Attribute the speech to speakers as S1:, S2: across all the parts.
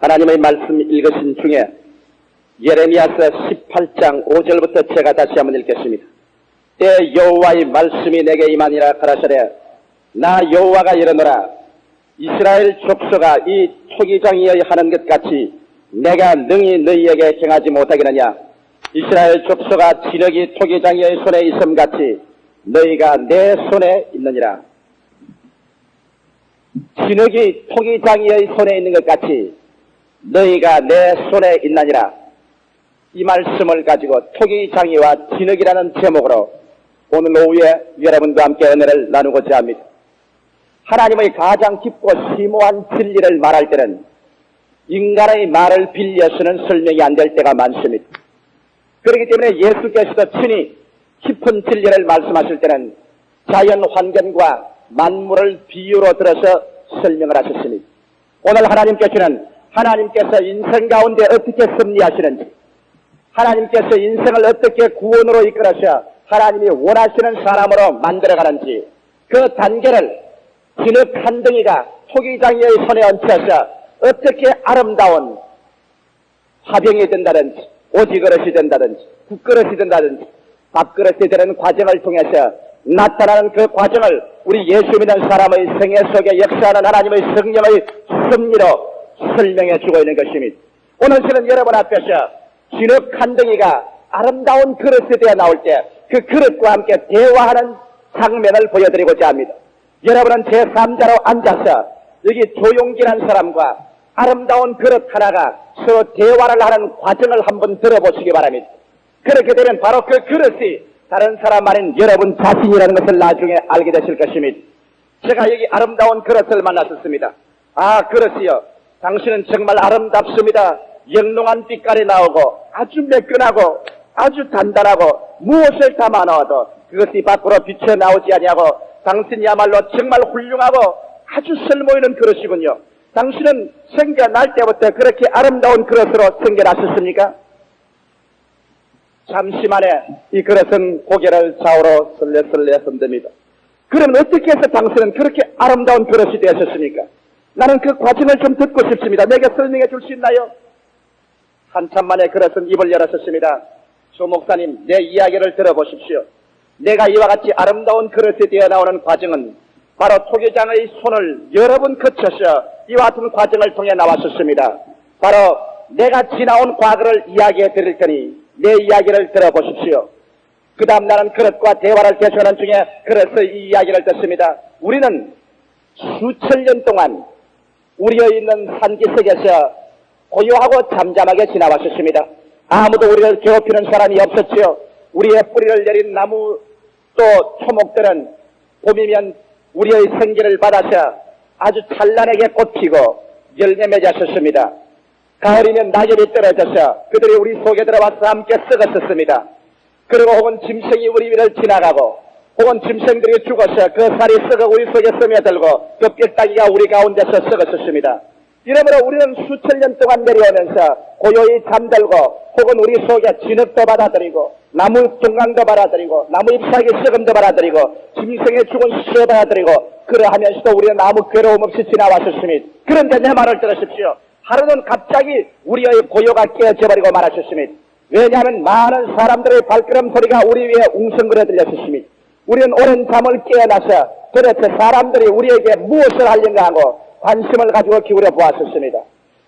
S1: 하나님의 말씀 읽으신 중에 예레미야서 18장 5절부터 제가 다시 한번 읽겠습니다. 때 여호와의 말씀이 내게 임하니라 가라사대 나 여호와가 이르노라 이스라엘 족속아 이 토기장이여 하는 것 같이 내가 능히 너희에게 행하지 못하겠느냐. 이스라엘 족속아 진흙이 토기장이의 손에 있음 같이 너희가 내 손에 있느니라. 진흙이 토기장이의 손에 있는 것 같이 너희가 내 손에 있느니라. 이 말씀을 가지고 토기장이와 진흙이라는 제목으로 오늘 오후에 여러분과 함께 은혜를 나누고자 합니다. 하나님의 가장 깊고 심오한 진리를 말할 때는 인간의 말을 빌려서는 설명이 안 될 때가 많습니다. 그렇기 때문에 예수께서도 친히 깊은 진리를 말씀하실 때는 자연 환경과 만물을 비유로 들어서 설명을 하셨습니다. 오늘 하나님께서 인생 가운데 어떻게 섭리하시는지, 하나님께서 인생을 어떻게 구원으로 이끌어서 하나님이 원하시는 사람으로 만들어가는지 그 단계를 진흙 한 덩이가 토기장이의 손에 얹혀서 어떻게 아름다운 화병이 된다든지 오지그릇이 된다든지 국그릇이 된다든지 밥그릇이 되는 과정을 통해서 나타나는 그 과정을 우리 예수 믿는 사람의 생애 속에 역사하는 하나님의 성령의 섭리로 설명해 주고 있는 것입니다. 오늘 저는 여러분 앞에서 진흙 한 덩이가 아름다운 그릇이 되어 나올 때 그 그릇과 함께 대화하는 장면을 보여드리고자 합니다. 여러분은 제3자로 앉아서 여기 조용기란 사람과 아름다운 그릇 하나가 서로 대화를 하는 과정을 한번 들어보시기 바랍니다. 그렇게 되면 바로 그 그릇이 다른 사람 아닌 여러분 자신이라는 것을 나중에 알게 되실 것입니다. 제가 여기 아름다운 그릇을 만났었습니다. 아, 그릇이요. 당신은 정말 아름답습니다. 영롱한 빛깔이 나오고 아주 매끈하고 아주 단단하고 무엇을 담아 넣어도 그것이 밖으로 비쳐 나오지 아니하고 당신이야말로 정말 훌륭하고 아주 설모이는 그릇이군요. 당신은 생겨날 때부터 그렇게 아름다운 그릇으로 생겨났었습니까? 잠시 만에 이 그릇은 고개를 좌우로 설레설레 흔듭니다. 그럼 어떻게 해서 당신은 그렇게 아름다운 그릇이 되었습니까? 나는 그 과정을 좀 듣고 싶습니다. 내게 설명해 줄 수 있나요? 한참 만에 그릇은 입을 열었습니다. 조 목사님, 내 이야기를 들어보십시오. 내가 이와 같이 아름다운 그릇이 되어 나오는 과정은 바로 토기장의 손을 여러 번 거쳐서 이와 같은 과정을 통해 나왔었습니다. 바로 내가 지나온 과거를 이야기해 드릴 테니 내 이야기를 들어보십시오. 그 다음 나는 그릇과 대화를 계속하는 중에 그릇의 이 이야기를 듣습니다. 우리는 수천 년 동안 우리의 있는 산기슭에서 고요하고 잠잠하게 지나왔었습니다. 아무도 우리를 괴롭히는 사람이 없었지요. 우리의 뿌리를 내린 나무 또 초목들은 봄이면 우리의 생기를 받아서 아주 찬란하게 꽃피고 열매 맺었었습니다. 가을이면 낙엽이 떨어져서 그들이 우리 속에 들어와서 함께 썩었었습니다. 그리고 혹은 짐승이 우리 위를 지나가고 혹은 짐승들이 죽어서 그 살이 썩어 우리 속에 스며들고 그 뼈다귀가 우리 가운데서 썩었었습니다. 이러므로 우리는 수천 년 동안 내려오면서 고요히 잠들고 혹은 우리 속에 진흙도 받아들이고 나무 종강도 받아들이고 나무 잎사귀 썩음도 받아들이고 짐승의 죽은 시체도 받아들이고 그러하면서도 우리는 아무 괴로움 없이 지나왔었습니다. 그런데 내 말을 들으십시오. 하루는 갑자기 우리의 고요가 깨어져버리고 말하셨습니다. 왜냐하면 많은 사람들의 발걸음 소리가 우리 위에 웅성거려 들렸었습니다. 우리는 오랜 잠을 깨어나서 도대체 사람들이 우리에게 무엇을 하려는가 하고 관심을 가지고 기울여 보았었습니다.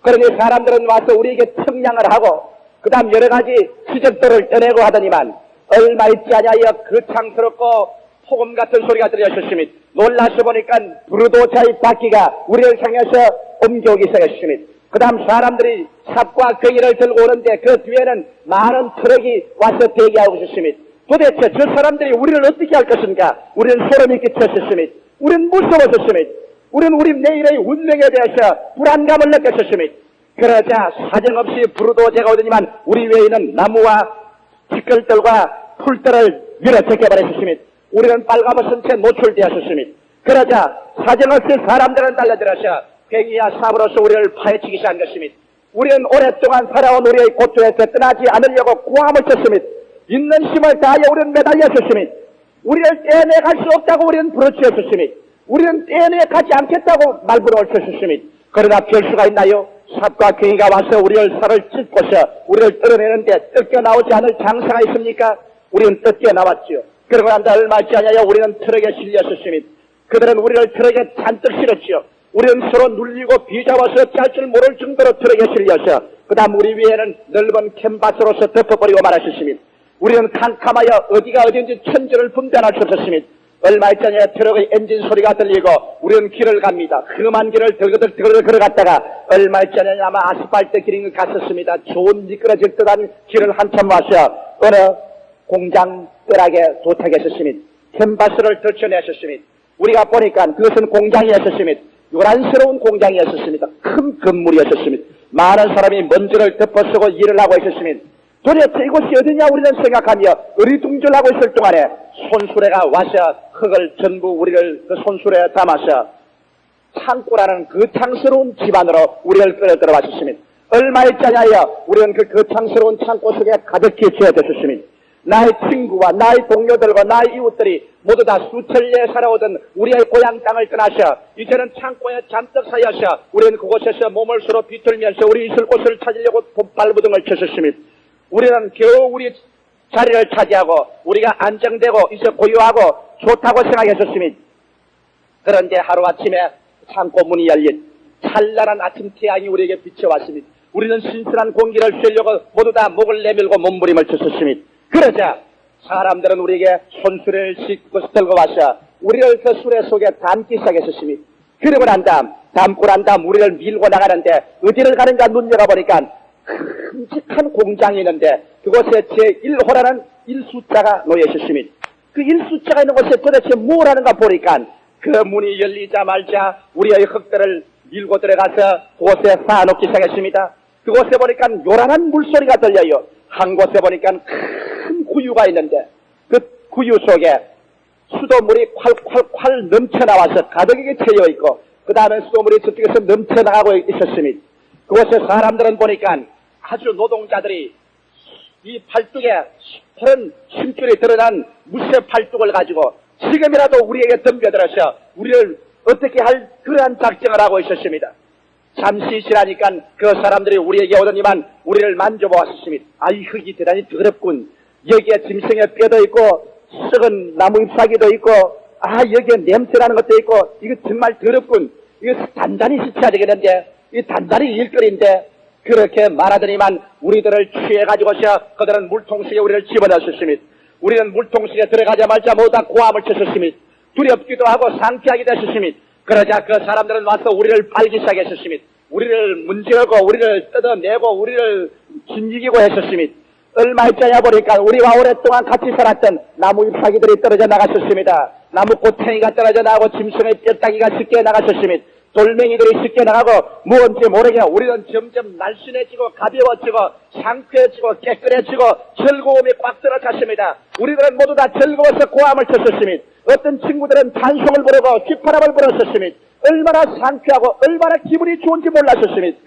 S1: 그러니 사람들은 와서 우리에게 청량을 하고 그 다음 여러 가지 지적들을 떠내고 하더니만 얼마 있지 아니하여 거창스럽고 폭음 같은 소리가 들렸었습니다. 놀라서 보니까 부르도자의 바퀴가 우리를 향해서 옮겨오기 시작했습니다. 그 다음 사람들이 삽과 괭이를 들고 오는데 그 뒤에는 많은 트럭이 와서 대기하고 있었습니다. 도대체 저 사람들이 우리를 어떻게 할 것인가? 우리는 소름이 끼쳤었습니다. 우리는 무서웠었습니다. 우리는 우리 내일의 운명에 대해서 불안감을 느꼈었습니다. 그러자 사정없이 부르도제가 오더니만 우리 외에는 나무와 티끌들과 풀들을 밀어제껴버렸습니다. 우리는 빨가벗은 채 노출되었습니다. 그러자 사정없이 사람들은 달려들어서 괭이와 삽으로서 우리를 파헤치기 시작한 것입니다. 우리는 오랫동안 살아온 우리의 고초에서 떠나지 않으려고 고함을 쳤습니다. 있는 힘을 다하여 우리는 매달렸었습니다. 우리를 떼내갈 수 없다고 우리는 부르짖었습니다. 우리는 떼내가지 않겠다고 말부를 쳤습니다. 그러나 별 수가 있나요? 삽과 괭이가 와서 우리를 살을 찢고서 우리를 떨어내는데 뜯겨 나오지 않을 장사가 있습니까? 우리는 뜯겨 나왔지요. 그러고 난다 얼마 있지 않냐요. 우리는 트럭에 실렸었으니 그들은 우리를 트럭에 잔뜩 실었지요. 우리는 서로 눌리고 비잡아서 짤 줄 모를 정도로 트럭에 실려서 그 다음 우리 위에는 넓은 캔바스로서 덮어버리고 말하셨으니 우리는 캄캄하여 어디가 어딘지 천지를 분별할 수 없었으니 얼마 있잖아요. 트럭의 엔진 소리가 들리고 우리는 길을 갑니다. 험한 길을 덜그덜 걸어갔다가 얼마 있잖아요. 아마 아스팔트 길인 것 같았습니다. 좋은 미끄러질 듯한 길을 한참 와서 어느 공장 뜰하게 도착했었으니 캔바스를 들춰내셨으니 우리가 보니까 그것은 공장이었었으니 요란스러운 공장이었었습니다. 큰 건물이었었습니다. 많은 사람이 먼지를 덮어쓰고 일을 하고 있었으니 도대체 이곳이 어디냐 우리는 생각하며 어리둥절하고 있을 동안에 손수레가 와서 흙을 전부 우리를 그 손수레에 담아서 창고라는 거창스러운 집안으로 우리를 끌어들어 왔었으니 얼마 있잖아요. 우리는 그 거창스러운 창고 속에 가득히 채워졌었으니 나의 친구와 나의 동료들과 나의 이웃들이 모두 다 수천리에 살아오던 우리의 고향 땅을 떠나서 이제는 창고에 잔뜩 쌓여서 우리는 그곳에서 몸을 서로 비틀면서 우리 있을 곳을 찾으려고 발부둥을 쳤었으니 우리는 겨우 우리 자리를 차지하고 우리가 안정되고 이제 고요하고 좋다고 생각했었으니 그런데 하루아침에 창고 문이 열린 찬란한 아침 태양이 우리에게 비춰왔으니 우리는 신선한 공기를 쐬려고 모두 다 목을 내밀고 몸부림을 쳤었으니 그러자 사람들은 우리에게 손수레를 싣고 들고 와서 우리를 그 수레 속에 담기 시작했었으니 그러고 난 다음 담고 난 다음 우리를 밀고 나가는데 어디를 가는가 눈여겨보니까 큼직한 공장이 있는데 그곳에 제1호라는 1숫자가 놓여있었으니 그 1숫자가 있는 곳에 도대체 뭘 하는가 보니까 그 문이 열리자마자 우리의 흙들을 밀고 들어가서 그곳에 쌓아놓기 시작했습니다. 그곳에 보니까 요란한 물소리가 들려요. 한 곳에 보니까 큰 구유가 있는데 그 구유 속에 수돗물이 콸콸콸 넘쳐나와서 가득하게 채여있고 그 다음에 수돗물이 저쪽에서 넘쳐나가고 있었으니 그곳에 사람들은 보니까 아주 노동자들이 이 팔뚝에 푸른 심줄이 드러난 무쇠 팔뚝을 가지고 지금이라도 우리에게 덤벼들어서 우리를 어떻게 할 그러한 작정을 하고 있었습니다. 잠시 지나니까 그 사람들이 우리에게 오더니만 우리를 만져보았습니다. 이 흙이 대단히 더럽군. 여기에 짐승의 뼈도 있고 썩은 나무 잎사귀도 있고 여기에 냄새나는 것도 있고 이거 정말 더럽군. 이거 단단히 씻어야 되겠는데 이 단단히 일거리인데 그렇게 말하더니만 우리들을 취해가지고서 그들은 물통속에 우리를 집어넣었습니다. 우리는 물통속에 들어가자마자 모두 다 고함을 쳤었습니다. 두렵기도 하고 상쾌하기도 했었습니다. 그러자 그 사람들은 와서 우리를 빨기 시작했었습니다. 우리를 문지르고 우리를 뜯어내고 우리를 진지기고 했었습니다. 얼마 있자냐 보니까 우리와 오랫동안 같이 살았던 나무 잎사귀들이 떨어져 나갔었습니다. 나무 꼬챙이가 떨어져 나가고 짐승의 뼈다귀가 쉽게 나갔었습니다. 돌멩이들이 쉽게 나가고 무언지 모르게 우리는 점점 날씬해지고 가벼워지고 상쾌해지고 깨끗해지고 즐거움이 꽉 들어찼습니다. 우리들은 모두 다 즐거워서 고함을 쳤었습니다. 어떤 친구들은 찬송을 부르고 휘파람을 불었었습니다. 얼마나 상쾌하고 얼마나 기분이 좋은지 몰랐었습니다.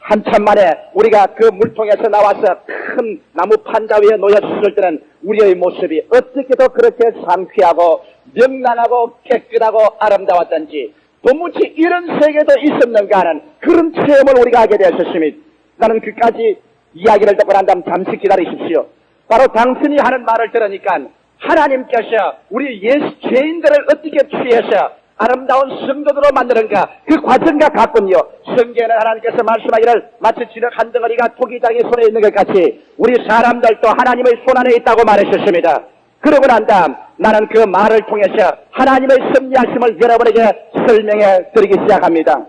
S1: 한참 만에 우리가 그 물통에서 나와서 큰 나무 판자 위에 놓였을 때는 우리의 모습이 어떻게 더 그렇게 상쾌하고 명랑하고 깨끗하고 아름다웠던지 도무지 이런 세계도 있었는가 하는 그런 체험을 우리가 하게 되었습니다. 나는 그까지 이야기를 듣고 난 다음 잠시 기다리십시오. 바로 당신이 하는 말을 들으니까 하나님께서 우리 죄인들을 어떻게 취해서 아름다운 성도들로 만드는가 그 과정과 같군요. 성경에는 하나님께서 말씀하기를 마치 진흙 한 덩어리가 토기장의 손에 있는 것 같이 우리 사람들도 하나님의 손 안에 있다고 말하셨습니다. 그러고 난 다음 나는 그 말을 통해서 하나님의 섭리하심을 여러분에게 설명해 드리기 시작합니다.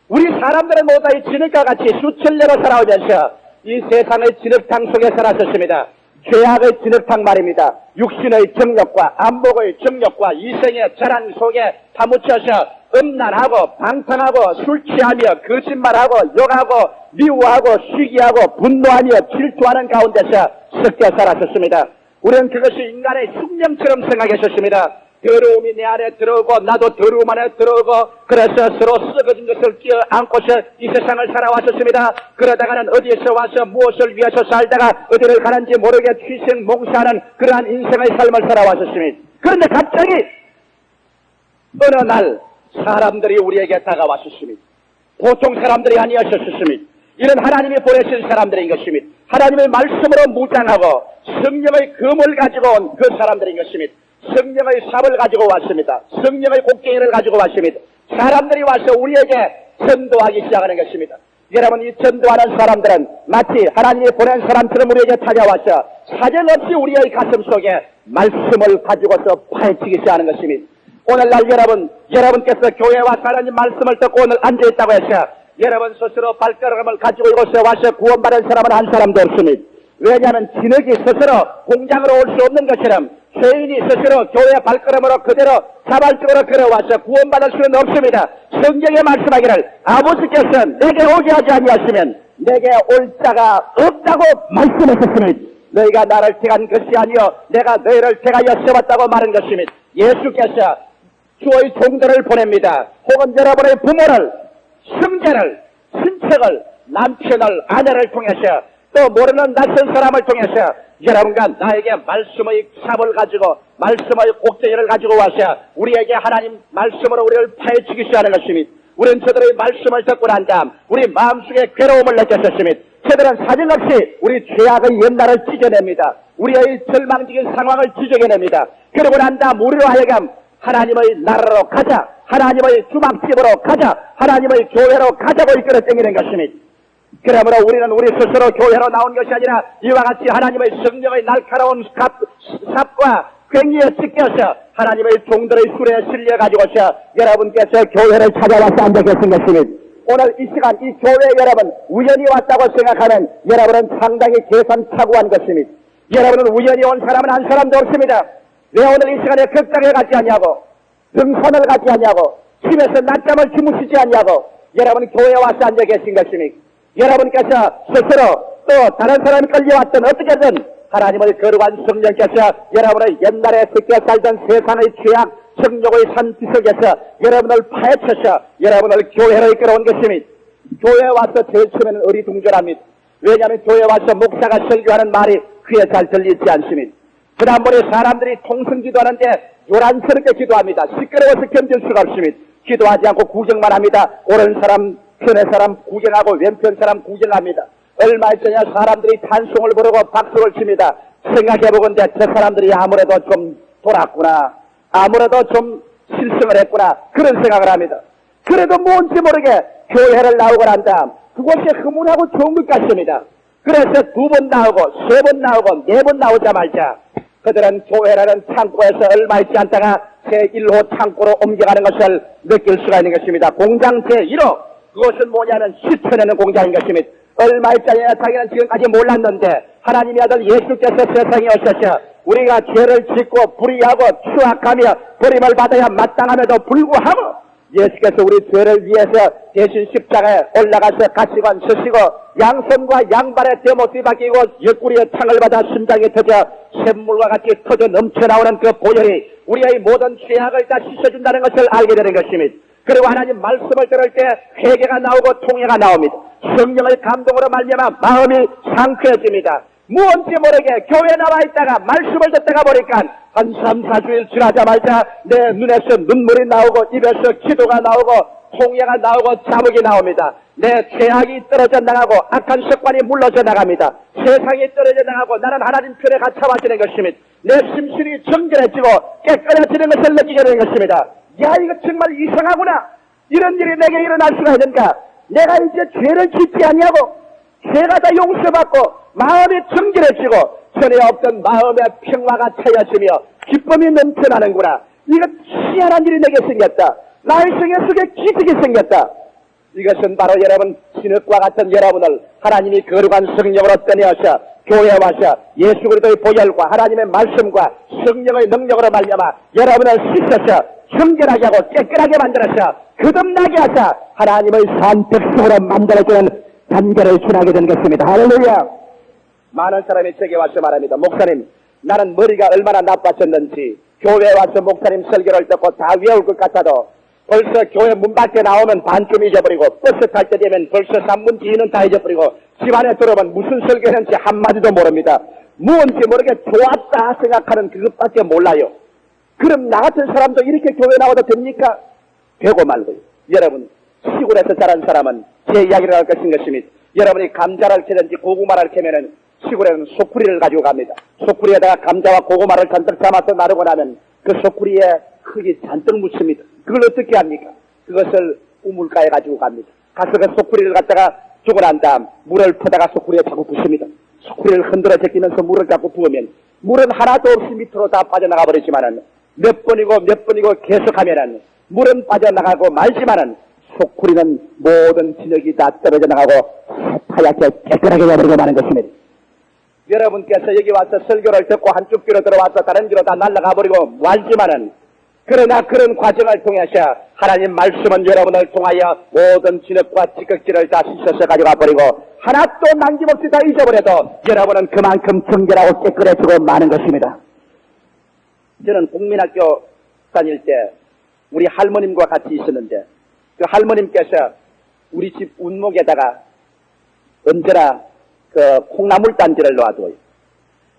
S1: 우리 사람들은 모두 이 진흙과 같이 수천년을 살아오면서 이 세상의 진흙탕 속에 살았었습니다. 죄악의 진흙탕 말입니다. 육신의 정욕과 안목의 정욕과 이생의 자랑 속에 파묻혀서 음란하고 방탕하고 술 취하며 거짓말하고 욕하고 미워하고 시기하고 분노하며 질투하는 가운데서 섞여 살았었습니다. 우리는 그것이 인간의 숙명처럼 생각했었습니다. 더러움이 내 안에 들어오고 나도 더러움 안에 들어오고 그래서 서로 썩어진 것을 끼어안고서 이 세상을 살아왔었습니다. 그러다가는 어디에서 와서 무엇을 위해서 살다가 어디를 가는지 모르게 취생몽사하는 그러한 인생의 삶을 살아왔었습니다. 그런데 갑자기 어느 날 사람들이 우리에게 다가왔었습니다. 보통 사람들이 아니었었습니다. 이런 하나님이 보내신 사람들인 것입니다. 하나님의 말씀으로 무장하고 성령의 검을 가지고 온 그 사람들인 것입니다. 성령의 삽을 가지고 왔습니다. 성령의 곡괭이를 가지고 왔습니다. 사람들이 와서 우리에게 전도하기 시작하는 것입니다. 여러분, 이 전도하는 사람들은 마치 하나님이 보낸 사람처럼 우리에게 찾아와서 사정없이 우리의 가슴 속에 말씀을 가지고서 파헤치기 시작하는 것입니다. 오늘날 여러분께서 교회에 와서 하나님 말씀을 듣고 오늘 앉아있다고 해서 여러분 스스로 발걸음을 가지고 이곳에 와서 구원받은 사람은 한 사람도 없습니다. 왜냐하면 진흙이 스스로 공장으로 올 수 없는 것처럼 죄인이 스스로 교회 발걸음으로 그대로 자발적으로 걸어와서 구원받을 수는 없습니다. 성경에 말씀하기를 아버지께서 내게 오게 하지 아니하시면 내게 올 자가 없다고 말씀하셨습니다. 너희가 나를 택한 것이 아니요 내가 너희를 택하여 세웠다고 말한 것입니다. 예수께서 주의 종들을 보냅니다. 혹은 여러분의 부모를, 형제를, 친척을, 남편을, 아내를 통해서 또 모르는 낯선 사람을 통해서 여러분과 나에게 말씀의 삽을 가지고 말씀의 곡괭이를 가지고 와서 우리에게 하나님 말씀으로 우리를 파헤치기 시작하는 것입니다. 우리는 저들의 말씀을 듣고 난 다음 우리 마음속에 괴로움을 느꼈었습니다. 저들은 사정없이 우리 죄악의 옛날을 찢어냅니다. 우리의 절망적인 상황을 지적해냅니다. 그러고 난 다음 우리로 하여금 하나님의 나라로 가자, 하나님의 주막집으로 가자, 하나님의 교회로 가자고 이끌어 당기는 것입니다. 그러므로 우리는 우리 스스로 교회로 나온 것이 아니라 이와 같이 하나님의 성령의 날카로운 삽과 괭이에 찢겨서 하나님의 종들의 술에 실려가지고서 여러분께서 교회를 찾아와서 앉아 계신 것입니다. 오늘 이 시간 이 교회에 여러분 우연히 왔다고 생각하면 여러분은 상당히 계산착오한 것입니다. 여러분은 우연히 온 사람은 한 사람도 없습니다. 왜 오늘 이 시간에 극장에 가지 않냐고, 등산을 가지 않냐고, 집에서 낮잠을 주무시지 않냐고 여러분 교회에 와서 앉아 계신 것입니다. 여러분께서 스스로 또 다른 사람이 끌려왔던 어떻게든 하나님의 거룩한 성령께서 여러분의 옛날에 그때 살던 세상의 죄악 정욕의 산지석에서 여러분을 파헤쳐서 여러분을 교회로 이끌어온 것입니다. 교회에 와서 제일 처음에는 어리둥절합니다. 왜냐하면 교회에 와서 목사가 설교하는 말이 귀에 잘 들리지 않습니다. 지난번에 사람들이 통성기도하는데 요란스럽게 기도합니다. 시끄러워서 견딜 수가 없습니다. 기도하지 않고 구경만 합니다. 옳은 사람 편의 사람 구경하고 왼편 사람 구경합니다. 얼마 전에 사람들이 찬송을 부르고 박수를 칩니다. 생각해보건대 저 사람들이 아무래도 좀 돌았구나, 아무래도 좀 실성을 했구나 그런 생각을 합니다. 그래도 뭔지 모르게 교회를 나오고 난 다음 그곳이 흐뭇하고 좋은 것 같습니다. 그래서 2번 나오고 3번 나오고 4번 나오자마자 그들은 교회라는 창고에서 얼마 있지 않다가 제1호 창고로 옮겨가는 것을 느낄 수가 있는 것입니다. 공장 제1호, 그것은 뭐냐면 시쳐내는 공장인 것입니다. 얼마 있지 않냐 자기는 지금까지 몰랐는데 하나님의 아들 예수께서 세상에 오셔서 우리가 죄를 짓고 불의하고 추악하며 버림을 받아야 마땅함에도 불구하고 예수께서 우리 죄를 위해서 대신 십자가에 올라가서 가시관 서시고 양손과 양발에 대못이 바뀌고 옆구리에 창을 받아 심장이 터져 샘물과 같이 터져 넘쳐나오는 그 보혈이 우리의 모든 죄악을 다 씻어준다는 것을 알게 되는 것입니다. 그리고 하나님 말씀을 들을 때 회개가 나오고 통회가 나옵니다. 성령의 감동으로 말미암아 마음이 상쾌해집니다. 무언지 모르게 교회에 나와 있다가 말씀을 듣다가 보니까 한 3, 4주일 지나자마자 내 눈에서 눈물이 나오고 입에서 기도가 나오고 통회가 나오고 자목이 나옵니다. 내 죄악이 떨어져 나가고 악한 습관이 물러져 나갑니다. 세상이 떨어져 나가고 나는 하나님 편에 갇혀와지는 것입니다. 내 심신이 정결해지고 깨끗해지는 것을 느끼게 되는 것입니다. 야, 이거 정말 이상하구나. 이런 일이 내게 일어날 수가 있는가. 내가 이제 죄를 짓지 아니하고 죄가 다 용서받고 마음이 정결해지고 전에 없던 마음의 평화가 차여지며 기쁨이 넘쳐나는구나. 이거 희한한 일이 내게 생겼다. 나의 생애 속에 기적이 생겼다. 이것은 바로 여러분 진흙과 같은 여러분을 하나님이 거룩한 성령으로 꺼내어서 교회에 와서 예수 그리스도의 보혈과 하나님의 말씀과 성령의 능력으로 말미암아 여러분을 씻어서 정결하게 하고 깨끗하게 만들어서 거듭나게 하사 하나님의 산 백성으로 만들어주는 단계를 지나게 된 것입니다. 할렐루야. 많은 사람이 제게 와서 말합니다. 목사님, 나는 머리가 얼마나 나빠졌는지 교회에 와서 목사님 설교를 듣고 다 외울 것 같아도 벌써 교회 문 밖에 나오면 반쯤 잊어버리고 버스 탈 때 되면 벌써 3분 뒤는 다 잊어버리고 집안에 들어오면 무슨 설교했는지 한마디도 모릅니다. 무언지 모르게 좋았다 생각하는 그것밖에 몰라요. 그럼 나 같은 사람도 이렇게 교회 나와도 됩니까? 되고 말고요. 여러분, 시골에서 자란 사람은 제 이야기를 할 것입니다. 여러분이 감자를 캐든지 고구마를 캐면은 시골에는 소쿠리를 가지고 갑니다. 소쿠리에다가 감자와 고구마를 잔뜩 담아서 나르고 나면 그 소쿠리에 흙이 잔뜩 묻습니다. 그걸 어떻게 합니까? 그것을 우물가에 가지고 갑니다. 가서 그 소쿠리를 갖다가 주고 난 다음 물을 퍼다가 소쿠리에 자꾸 붓습니다. 소쿠리를 흔들어 제끼면서 물을 자꾸 부으면 물은 하나도 없이 밑으로 다 빠져나가 버리지만은 몇 번이고 계속하면은 물은 빠져나가고 말지만은 소쿠리는 모든 진흙이 다 떨어져 나가고 하얗게 깨끗하게 되어버리고 마는 것입니다. 여러분께서 여기 와서 설교를 듣고 한쪽 귀로 들어와서 다른 귀로 다 날아가 버리고 말지만은 그러나 그런 과정을 통해서 하나님 말씀은 여러분을 통하여 모든 진흙과 찌꺼기를 다 씻어서 가져가 버리고 하나도 남김없이 다 잊어버려도 여러분은 그만큼 정결하고 깨끗해지고 마는 것입니다. 저는 국민학교 다닐 때 우리 할머님과 같이 있었는데 그 할머님께서 우리 집 운목에다가 언제나 그 콩나물 단지를 놓아둬요.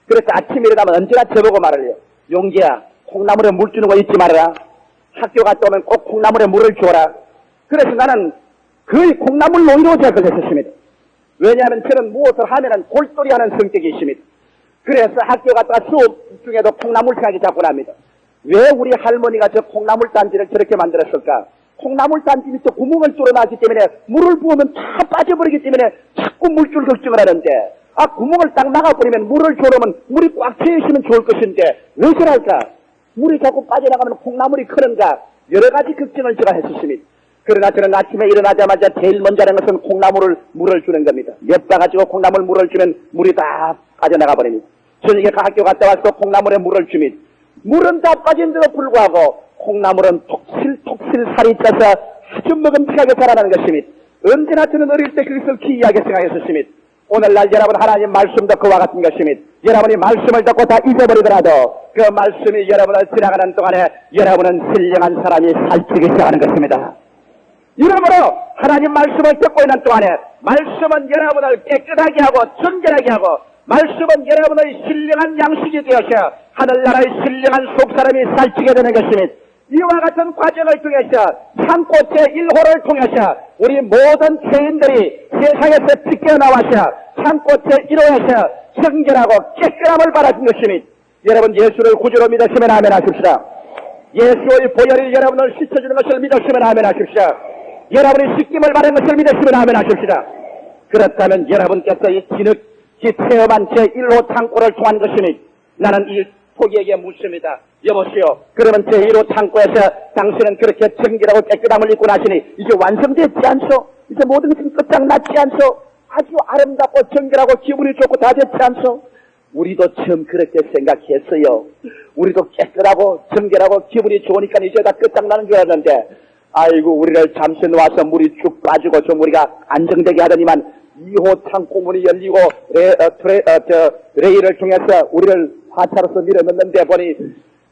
S1: 그래서 아침에 일어나면 언제나 저보고 말을 해요. 용기야, 콩나물에 물 주는 거 잊지 말아라. 학교 갔다 오면 꼭 콩나물에 물을 줘라. 그래서 나는 거의 콩나물 농이로 생각을 했었습니다. 왜냐하면 저는 무엇을 하면은 골똘히 하는 성격이 있습니다. 그래서 학교 갔다가 수업 중에도 콩나물 생각이 자꾸 납니다. 왜 우리 할머니가 저 콩나물 단지를 저렇게 만들었을까? 콩나물 단지 밑에 구멍을 뚫어놨기 때문에 물을 부으면 다 빠져버리기 때문에 자꾸 물줄 걱정을 하는데 구멍을 딱 막아버리면 물을 줘놓으면 물이 꽉 차 있으면 좋을 것인데 왜 저럴까? 물이 자꾸 빠져나가면 콩나물이 크는가? 여러 가지 걱정을 제가 했었습니다. 그러나 저는 아침에 일어나자마자 제일 먼저 하는 것은 물을 주는 겁니다. 몇 바가지고 콩나물 물을 주면 물이 다 빠져나가 버립니다. 저녁에 학교 갔다 와서 콩나물에 물을 주면 물은 다 빠진데도 불구하고 콩나물은 톡실톡실 살이 쪄서 아주 먹음직하게 자라나는 것입니다. 언제나 저는 어릴 때 그것을 기이하게 생각했었습니다. 오늘날 여러분 하나님 말씀도 그와 같은 것입니다. 여러분이 말씀을 듣고 다 잊어버리더라도 그 말씀이 여러분을 지나가는 동안에 여러분은 신령한 사람이 살찌기 시작하는 것입니다. 이러므로 하나님 말씀을 듣고 있는 동안에 말씀은 여러분을 깨끗하게 하고 정결하게 하고 말씀은 여러분의 신령한 양식이 되어서 하늘나라의 신령한 속사람이 살찌게 되는 것입니다. 이와 같은 과정을 통해서 창고 제1호를 통해서 우리 모든 죄인들이 세상에서 빗겨나와서 창고 제1호에서 정결하고 깨끗함을 받아준 것입니다. 여러분 예수를 구주로 믿으시면 아멘 하십시다. 예수의 보혈이 여러분을 씻어주는 것을 믿으시면 아멘 하십시다. 여러분이 씻김을 받은 것을 믿으시면 아멘 하십시다. 그렇다면 여러분께서 이 진흙이 체험한 제1호 창고를 통한 것이니 나는 이 토기에게 묻습니다. 여보시오, 그러면 제1호 창고에서 당신은 그렇게 정결하고 깨끗함을 입고 나시니 이제 완성되지 않소? 이제 모든 것은 끝장났지 않소? 아주 아름답고 정결하고 기분이 좋고 다 됐지 않소? 우리도 처음 그렇게 생각했어요. 우리도 깨끗하고 정결하고 기분이 좋으니까 이제 다 끝장나는 줄 알았는데 아이고 우리를 잠시 놓아서 물이 쭉 빠지고 좀 우리가 안정되게 하더니만 2호 창고문이 열리고 레일을 통해서 우리를 화차로서 밀어넣는데 보니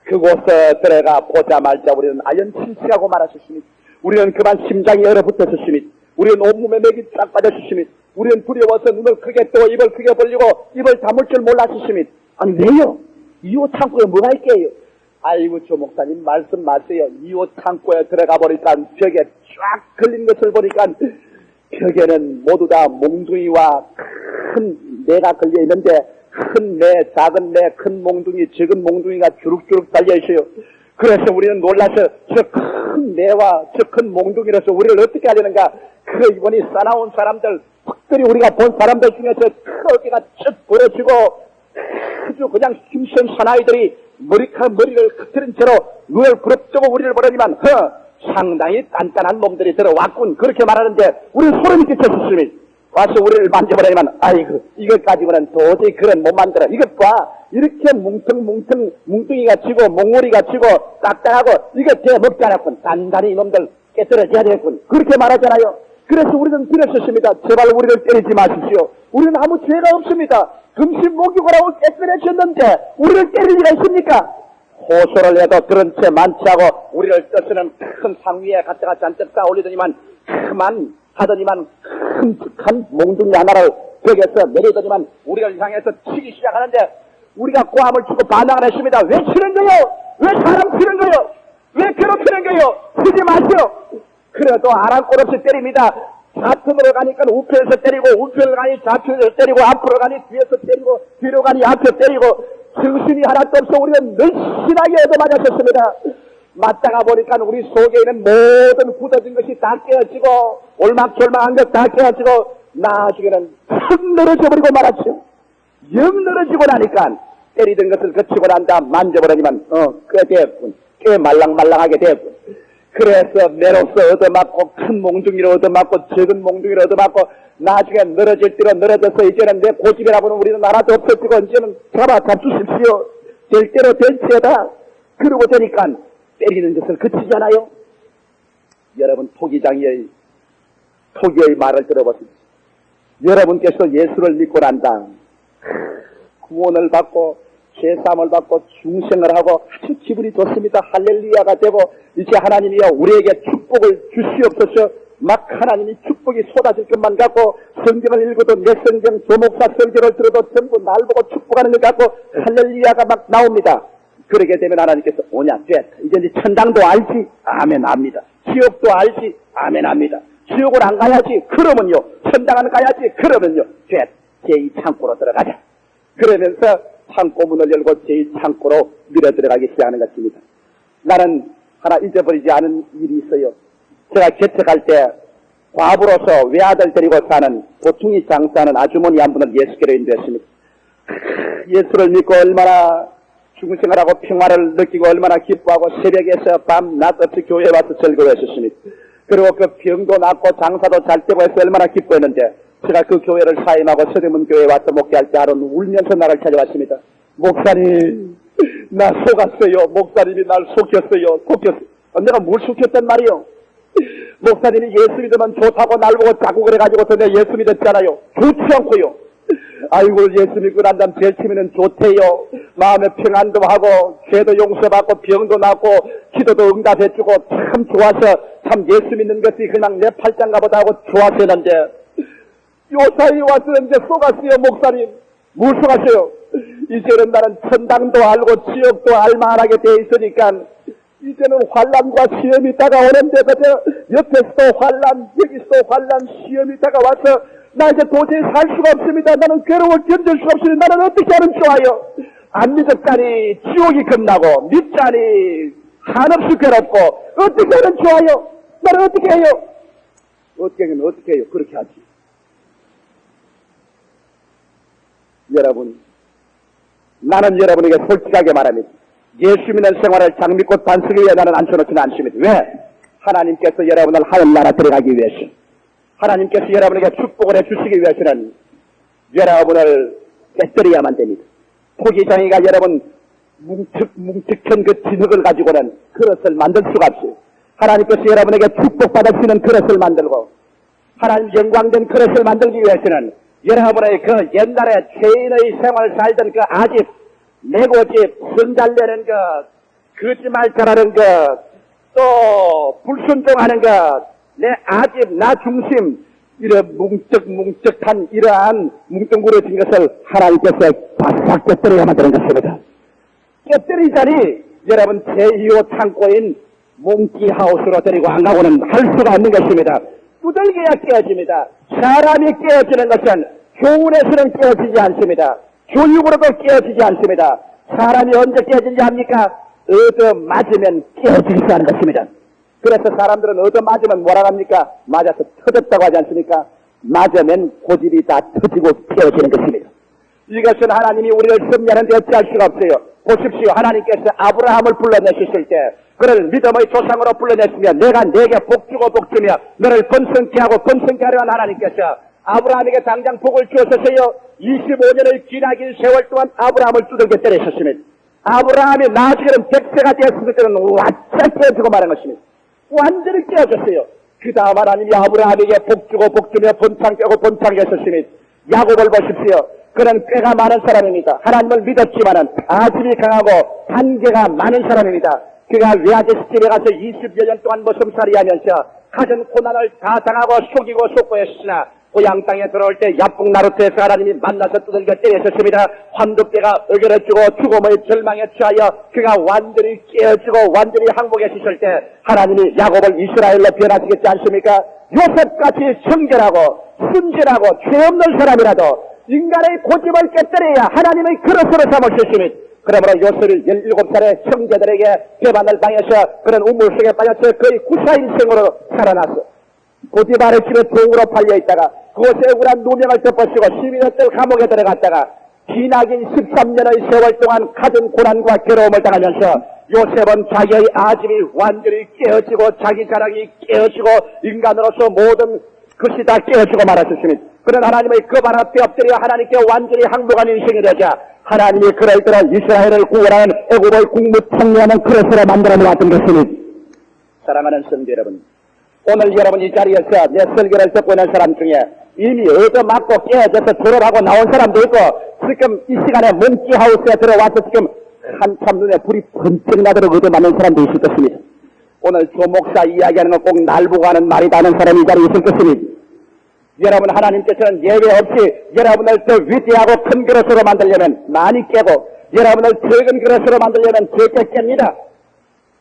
S1: 그곳에 들어가 보자마자 우리는 아연칠치하고 말았었습니다. 우리는 그만 심장이 얼어붙었었습니다. 우리는 온몸에 맥이 쫙 빠졌었습니다. 우리는 두려워서 눈을 크게 떠 입을 크게 벌리고 입을 다물 줄 몰랐었습니다. 아니 왜요? 2호 창고에 뭐가 있게요? 아이고 조 목사님 말씀 마세요. 2호 창고에 들어가 보니까 벽에 쫙 걸린 것을 보니까 벽에는 모두 다 몽둥이와 큰 매가 걸려 있는데 큰 매, 작은 매, 큰 몽둥이, 적은 몽둥이가 주룩주룩 달려 있어요. 그래서 우리는 놀라서 저 큰 매와 저 큰 몽둥이로서 우리를 어떻게 하려는가? 그 이번이 싸나운 사람들, 특별히 우리가 본 사람들 중에서 큰 어깨가 쭉 벌어지고 아주 그냥 힘센 사나이들이 머리를 흐트린 채로 눈을 부릅뜨고 우리를 보려니만 상당히 단단한 놈들이 들어왔군. 그렇게 말하는데 우리는 소름이 끼쳤습니다. 와서 우리를 만져보려니만 아이고 이걸 가지고는 도저히 그런 못 만들어. 이것 봐. 이렇게 뭉뚱이가 치고 몽우리가 치고 딱딱하고 이거 대먹지 않았군. 단단히 이놈들 깨뜨려져야 되겠군. 그렇게 말하잖아요. 그래서 우리는 그랬었습니다. 제발 우리를 때리지 마십시오. 우리는 아무 죄가 없습니다. 금신 목욕을 하고 깨끗해졌는데 우리를 때릴 리가 있습니까? 호소를 해도 들은 채 많지 하고 우리를 떠쓰는 큰 상 위에 갖다가 잔뜩 쌓아 올리더니만 그만 하더니만 큰 몽둥이 하나를 벽에서 내리더니만 우리를 향해서 치기 시작하는데 우리가 고함을 치고 반항을 했습니다. 왜 치는 거요? 왜 사람 치는 거요? 왜 괴롭히는 거요? 치지 마시오. 그래도 아랑곳 없이 때립니다. 좌편으로 가니까 우편에서 때리고, 우편으로 가니 좌편에서 때리고, 앞으로 가니 뒤에서 때리고, 뒤로 가니 앞에 때리고, 정신이 하나도 없어 우리는 늘씬하게 얻어맞았었습니다. 맞다가 보니까 우리 속에 있는 모든 굳어진 것이 다 깨어지고, 올막졸막한 것 다 깨어지고, 나중에는 턱 늘어져 버리고 말았죠. 영 늘어지고 나니까 때리던 것을 거치고 난다 만져보라니만 꽤 되었군. 꽤 말랑말랑하게 되었군. 그래서 매로서 얻어맞고 큰 몽둥이를 얻어맞고 적은 몽둥이를 얻어맞고 나중에 늘어질 대로 늘어져서 이제는 내 고집이라고는 우리는 하나도 없어지고 이제는 잡아주십시오. 될 대로 될지어다. 그러고 되니까 때리는 것을 그치잖아요. 여러분 토기의 말을 들어보십시오. 여러분께서 예수를 믿고 난다. 구원을 받고 죄사함을 받고 중생을 하고 아주 기분이 좋습니다. 할렐루야가 되고 이제 하나님이여 우리에게 축복을 주시옵소서. 막 하나님이 축복이 쏟아질 것만 같고 성경을 읽어도 내 성경 조목사 성경을 들어도 전부 날 보고 축복하는 것 같고 할렐루야가 막 나옵니다. 그러게 되면 하나님께서 오냐 됐다. 이제 천당도 알지? 아멘 합니다. 지옥도 알지? 아멘 합니다. 지옥을 안 가야지? 그러면요. 천당은 가야지? 그러면요. 됐다. 제2창고로 들어가자. 그러면서 창고 문을 열고 제2창고로 밀어 들어가기 시작하는 것입니다. 나는 하나 잊어버리지 않은 일이 있어요. 제가 개척할 때 과부로서 외아들 데리고 사는 보통이 장사하는 아주머니 한 분을 예수께로 인도했습니다. 예수를 믿고 얼마나 중생활하고 평화를 느끼고 얼마나 기뻐하고 새벽에서 밤 낮 없이 교회에 와서 즐거워했었습니다. 그리고 그 병도 낫고 장사도 잘 되고 해서 얼마나 기뻐했는데 제가 그 교회를 사임하고 서대문 교회에 와서 목회할 때 하루는 울면서 나를 찾아왔습니다. 목사님, 나 속았어요. 목사님이 날 속였어요. 내가 뭘 속였단 말이요? 목사님이 예수 믿으면 좋다고 날 보고 자꾸 그래가지고 내가 예수 믿었잖아요. 좋지 않고요. 아이고 예수 믿고 난 다음 제일 치면은 좋대요. 마음에 평안도 하고 죄도 용서받고 병도 낫고 기도도 응답해주고 참 좋아서 참 예수 믿는 것이 그냥 내 팔짱가보다 하고 좋아서 했는데 요사이 와서 이제 속았어요. 목사님 뭘 속았어요? 이제는 나는 천당도 알고 지옥도 알만하게 돼 있으니까 이제는 환란과 시험이 다가오는데 그저 옆에서도 환란 여기서도 환란 시험이 다가와서 나 이제 도저히 살 수가 없습니다. 나는 괴로움을 견딜 수 없으니 나는 어떻게 하면 좋아요? 안 믿었자니 지옥이 겁나고 믿자니 한없이 괴롭고 어떻게 하면 좋아요? 나는 어떻게 해요? 어떻게 해요? 그렇게 하지. 여러분, 나는 여러분에게 솔직하게 말합니다. 예수 믿는 생활을 장미꽃 반석 위에 나는 앉혀놓지는 않습니다. 왜? 하나님께서 여러분을 하늘 나라 들어가기 위해서, 하나님께서 여러분에게 축복을 해주시기 위해서는 여러분을 깨뜨려야만 됩니다. 토기장이가 여러분 뭉툭한 그 진흙을 가지고는 그릇을 만들 수가 없어요. 하나님께서 여러분에게 축복받을 수 있는 그릇을 만들고 하나님 영광된 그릇을 만들기 위해서는 여러분의 그 옛날에 죄인의 생활을 살던 그 아집, 내고집, 성잘내는 것, 거짓말 잘하는 것, 또 불순종하는 것, 내 아집, 나 중심, 이런 뭉쩍뭉쩍한 이러한 뭉뚱그려진 것을 하나님께서 바싹 깨뜨려야만 되는 것입니다. 깨뜨리자니 여러분 제2호 창고인 몽키하우스로 데리고 안 가고는 할 수가 없는 것입니다. 두들겨야 깨어집니다. 사람이 깨어지는 것은 교훈에서는 깨어지지 않습니다. 교육으로도 깨어지지 않습니다. 사람이 언제 깨어지는지 압니까? 얻어맞으면 깨어지지 않는 것입니다. 그래서 사람들은 얻어맞으면 뭐라 합니까? 맞아서 터졌다고 하지 않습니까? 맞으면 고집이 다 터지고 깨어지는 것입니다. 이것은 하나님이 우리를 섭리하는데 어찌할 수가 없어요. 보십시오. 하나님께서 아브라함을 불러내셨을 때 그를 믿음의 조상으로 불러냈으며 내가 네게 복주고 복주며 너를 번성케 하고 번성케 하려 한 하나님께서 아브라함에게 당장 복을 주었으세요. 25년의 기나긴 세월 동안 아브라함을 두들겨 때리셨습니다. 아브라함이 나중에는 100세가 되었을 때는 완전히 깨어지고 말한 것입니다. 완전히 깨어졌어요. 그 다음 하나님이 아브라함에게 복주고 복주며 번창케 하고 번창케 하셨습니다. 야곱을 보십시오. 그는 꾀가 많은 사람입니다. 하나님을 믿었지만은 아집이 강하고 단계가 많은 사람입니다. 그가 외아들 집에 가서 20여 년 동안 머슴살이 하면서 가진 고난을 다 당하고 속이고 속고했으나 고향 땅에 들어올 때 야풍 나루트에서 하나님이 만나서 두들겨 때리셨습니다. 황급대가 의견해주고 죽음의 절망에 취하여 그가 완전히 깨어지고 완전히 항복해지실 때 하나님이 야곱을 이스라엘로 변화시켰지 않습니까? 요셉같이 청결하고 순진하고 죄 없는 사람이라도 인간의 고집을 깨뜨려야 하나님의 그릇으로 삼으셨으니, 그러므로 요셉이 17살의 형제들에게 배반을 당해서 그런 우물 속에 빠져서 거의 구사일생으로 살아났어. 고디바르 집에 종으로 팔려있다가 그곳에 억울한 누명을 덮어쓰고 12년들 감옥에 들어갔다가 기나긴 13년의 세월 동안 갖은 고난과 괴로움을 당하면서 요셉은 자기의 아집이 완전히 깨어지고 자기 자랑이 깨어지고 인간으로서 모든 것이 다 깨어지고 말았습니다. 그런 하나님의 급 하나 뼈엎드려 하나님께 완전히 항복한 인생이 되자 하나님이 그럴 때로 이스라엘을 구원하는 애굽의 국무총리하는 그릇으로 만들어 놓았던 것입니다. 사랑하는 성도 여러분, 오늘 여러분 이 자리에서 내 설교를 듣고 있는 사람 중에 이미 얻어맞고 깨어져서 졸업하고 나온 사람도 있고 지금 이 시간에 몽키하우스에 들어와서 지금 한참 눈에 불이 번쩍 나도록 얻어맞는 사람도 있을 것입니다. 오늘 조 목사 이야기하는 건 꼭 날 보고 하는 말이다 하는 사람이 이 자리에 있을 것입니다. 여러분, 하나님께서는 예외 없이 여러분을 더 위대하고 큰 그릇으로 만들려면 많이 깨고 여러분을 적은 그릇으로 만들려면 적게 깹니다.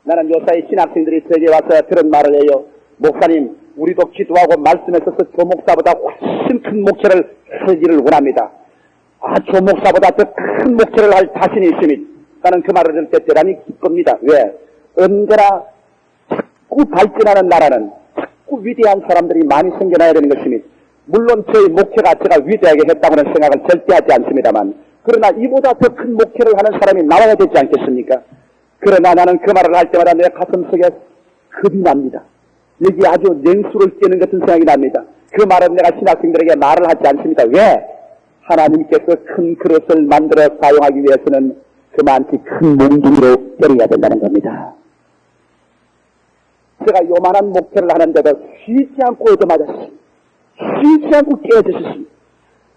S1: 나는 요사이 신학생들이 저에게 와서 그런 말을 해요. 목사님, 우리도 기도하고 말씀에 있어서 조 목사보다 훨씬 큰 목회를 하기를 원합니다. 조 목사보다 더 큰 목회를 할 자신이 있으니 나는 그 말을 들을 때 대단히 기쁩니다. 왜? 언제나 자꾸 발전하는 나라는 자꾸 위대한 사람들이 많이 생겨나야 되는 것입니다. 물론 저희 목회가 제가 위대하게 했다고는 생각을 절대 하지 않습니다만, 그러나 이보다 더 큰 목회를 하는 사람이 나와야 되지 않겠습니까? 그러나 나는 그 말을 할 때마다 내 가슴속에 겁이 납니다. 여기 아주 냉수를 깨는 같은 생각이 납니다. 그 말은 내가 신학생들에게 말을 하지 않습니다. 왜? 하나님께서 큰 그릇을 만들어 사용하기 위해서는 그만치 큰 몽둥이로 때려야 된다는 겁니다. 제가 요만한 목회를 하는데도 쉬지 않고 얻어맞았습니다. 쉬지 않고 깨어지셨습니다.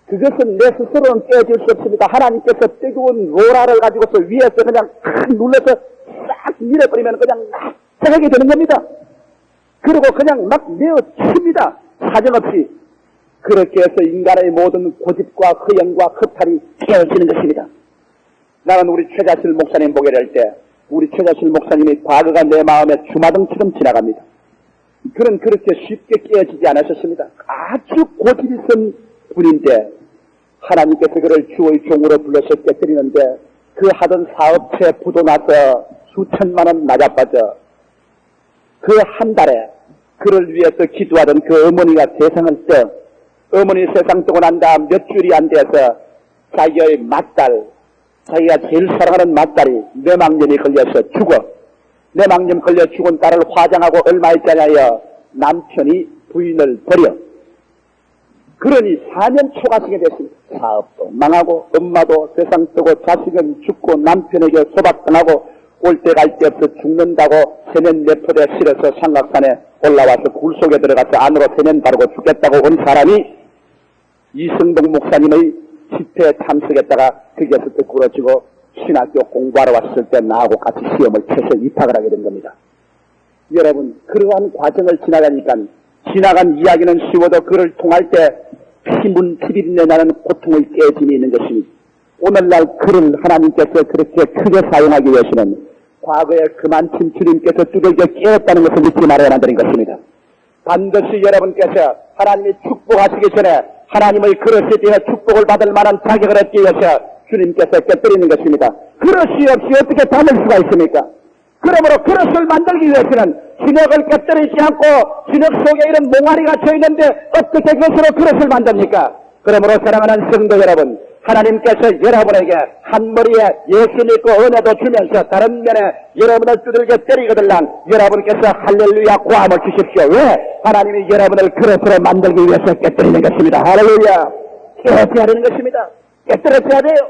S1: 그것은 내 스스로는 깨어질 수 없습니다. 하나님께서 뜨거운 로라를 가지고서 위에서 그냥 탁 눌러서 싹 밀어버리면 그냥 납작하게 되는 겁니다. 그리고 그냥 막 내어칩니다. 사정없이. 그렇게 해서 인간의 모든 고집과 허영과 허탈이 깨어지는 것입니다. 나는 우리 최자실 목사님 보게 될 때 우리 최자실 목사님이 과거가 내 마음에 주마등처럼 지나갑니다. 그는 그렇게 쉽게 깨어지지 않으셨습니다. 아주 고집이 있은 분인데 하나님께서 그를 주의 종으로 불러서 깨뜨리는데 그 하던 사업체 부도 나서 수천만 원 나가빠져 그 한 달에 그를 위해서 기도하던 그 어머니가 세상을 떠 어머니 세상 뜨고 난 다음 몇 줄이 안 돼서 자기의 맏딸 자기가 제일 사랑하는 맏딸이 뇌망염이 걸려서 죽어. 뇌망염 걸려 죽은 딸을 화장하고 얼마 있잖아요. 남편이 부인을 버려. 그러니 4년 초가시게 됐습니다. 사업도 망하고 엄마도 세상 뜨고 자식은 죽고 남편에게 소박당하고 올 때 갈 데 없어 죽는다고 세면 내포대 실어서 삼각산에 올라와서 굴 속에 들어가서 안으로 세면 바르고 죽겠다고 온 사람이 이승동 목사님의 집회에 참석했다가 거기에서 또 부러지고 신학교 공부하러 왔을 때 나하고 같이 시험을 쳐서 입학을 하게 된 겁니다. 여러분, 그러한 과정을 지나가니까 지나간 이야기는 쉬워도 그를 통할 때 피문 피비린내 나는 고통의 깨짐이 있는 것입니다. 오늘날 그를 하나님께서 그렇게 크게 사용하기 위해서는 과거에 그만큼 주님께서 두들겨 깨웠다는 것을 잊지 말아야 한다는 것입니다. 반드시 여러분께서 하나님이 축복하시기 전에 하나님의 그릇에 대해 축복을 받을 만한 자격을 얻기 위해서 주님께서 깨뜨리는 것입니다. 그릇이 없이 어떻게 담을 수가 있습니까? 그러므로 그릇을 만들기 위해서는 진흙을 깨뜨리지 않고 진흙 속에 이런 몽알이 갇혀 있는데 어떻게 그것으로 그릇을 만듭니까? 그러므로 사랑하는 성도 여러분, 하나님께서 여러분에게 한 머리에 예수 믿고 은혜도 주면서 다른 면에 여러분을 두들겨 때리거들랑 여러분께서 할렐루야 고함을 주십시오. 왜? 하나님이 여러분을 그릇으로 만들기 위해서 깨뜨리는 것입니다. 할렐루야. 깨어져야 되는 것입니다. 깨뜨려져야 돼요.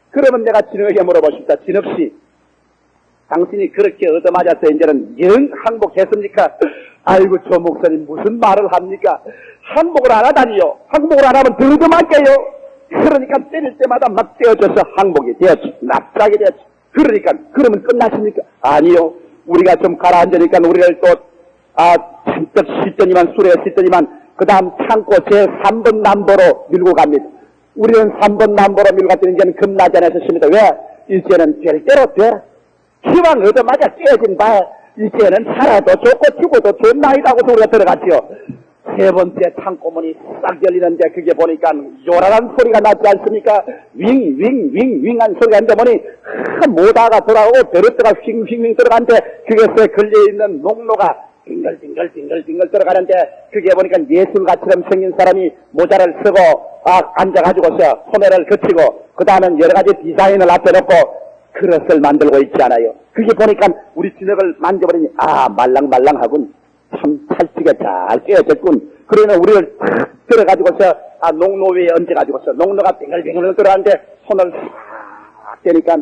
S1: 그러면 내가 진흙에게 물어보십시다. 진흙씨, 당신이 그렇게 얻어맞아서 이제는 영 항복했습니까? 아이고, 저 목사님 무슨 말을 합니까? 항복을 안 하다니요. 항복을 안 하면 더 얻어맞게요. 그러니까 때릴 때마다 막 떼어져서 항복이 되었지. 납작이 되었지. 그러니까 그러면 끝났습니까? 아니요. 우리가 좀 가라앉으니까 우리를 또 잔뜩 씻더니만 술에 씻더니만 그 다음 창고 제3번 남보로 밀고 갑니다. 우리는 3번 남보로 밀고 갔더니 이제는 겁나지 않았습니다. 왜? 이제는 될 대로 돼. 기왕 얻어맞아 깨어진 바 이제는 살아도 좋고 죽어도 좋은 나이다고 우리가 들어갔지요. 세 번째 창고문이 싹 열리는데 그게 보니까 요란한 소리가 나지 않습니까? 윙윙윙윙한 소리가 나는데 보니 모다가 돌아오고 베르트가 휙휙휙 들어가는데 그것에 걸려있는 농로가 빙글빙글 들어가는데 그게 보니까 예술가처럼 생긴 사람이 모자를 쓰고 앉아가지고서 소매를 거치고 그 다음엔 여러 가지 디자인을 앞에 놓고 그릇을 만들고 있지 않아요. 그게 보니까 우리 진흙을 만져버리니 말랑말랑하군. 참 탈지가 잘 깨어졌군. 그러면 우리를 탁 들어가지고서 농로 위에 얹어가지고서 농로가 빙글빙글 들어가는데 손을 싹 대니까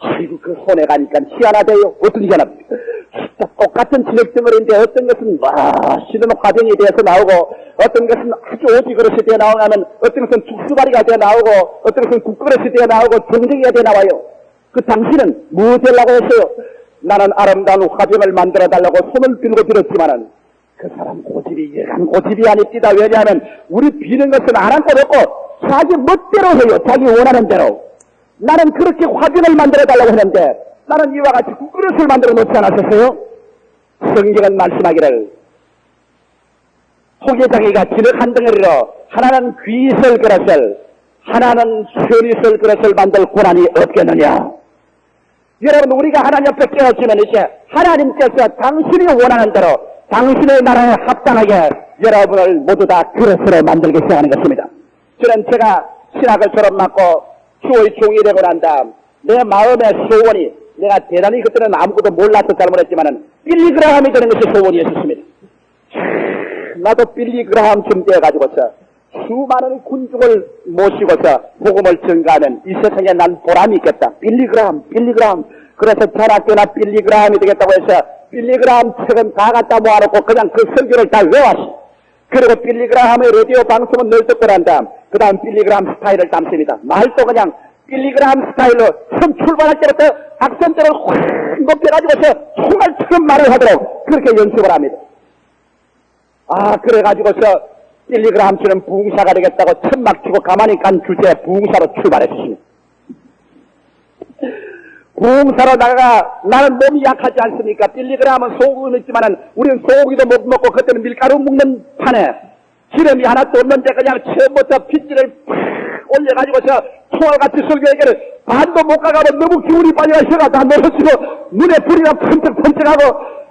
S1: 아이고 그 손에 가니까 희한하대요. 어떤 희한합니까? 똑같은 진흙 덩어리인데 어떤 것은 멋있는 화병이 되어서 나오고 어떤 것은 아주 오지 그릇이 되어 나오면 어떤 것은 죽수바리가 되어 나오고 어떤 것은 국그릇이 되어 나오고 정쟁이가 되어 나와요. 그 당신은 뭐 되려고 했어요? 나는 아름다운 화병을 만들어 달라고 손을 빌고 빌었지만은 그 사람 고집이 여간 고집이 아닙니다. 왜냐하면 우리 비는 것은 안 한 것 없고 자기 멋대로 해요. 자기 원하는 대로. 나는 그렇게 화병을 만들어 달라고 했는데 나는 이와 같이 국그릇을 만들어 놓지 않았었어요? 성경은 말씀하기를 호계장이가 진흙 한 덩어리로 하나는 귀설 그릇을 하나는 쇠리설 그릇을 만들 권한이 없겠느냐. 여러분 우리가 하나님 앞에 깨어지면 이제 하나님께서 당신이 원하는 대로 당신의 나라에 합당하게 여러분을 모두 다 그릇으로 만들기 시작하는 것입니다. 저는 제가 신학을 졸업받고 주의 종이 되고 난 다음 내 마음의 소원이 내가 대단히 그때는 아무것도 몰라서 잘못했지만은 빌리그라함이 되는 것이 소원이었습니다. 나도 빌리그라함쯤 되어가지고서 수많은 군중을 모시고서 복음을 전가하면 이 세상에 난 보람이 있겠다. 빌리그라함. 그래서 전학교나 빌리그라함이 되겠다고 해서 빌리그라함 책은 다 갖다 모아놓고 그냥 그 설교를 다 외웠어. 그리고 빌리그라함의 라디오 방송은 늘 듣고 난 다음 그 다음 빌리그라함 스타일을 담습니다. 말도 그냥 빌리그라함 스타일로 처음 출발할 때부터 악센트를 확 높여가지고서 총알처럼 말을 하도록 그렇게 연습을 합니다. 그래가지고서 빌리그라함처럼 부흥사가 되겠다고 천막 치고 가만히 간 주제에 부흥사로 출발했습니다. 부흥사로 나가 나는 몸이 약하지 않습니까? 빌리그라함은 소고기는 있지만은 우리는 소고기도 못 먹고 그때는 밀가루 먹는 판에 기름이 하나도 없는데 그냥 처음부터 핏줄을 팍 올려가지고서 총알같이 설교에게를 반도 못 가가면 너무 기운이 빨리 가셔가 다 넘어지고 눈에 불이가 펀쩍펀쩍하고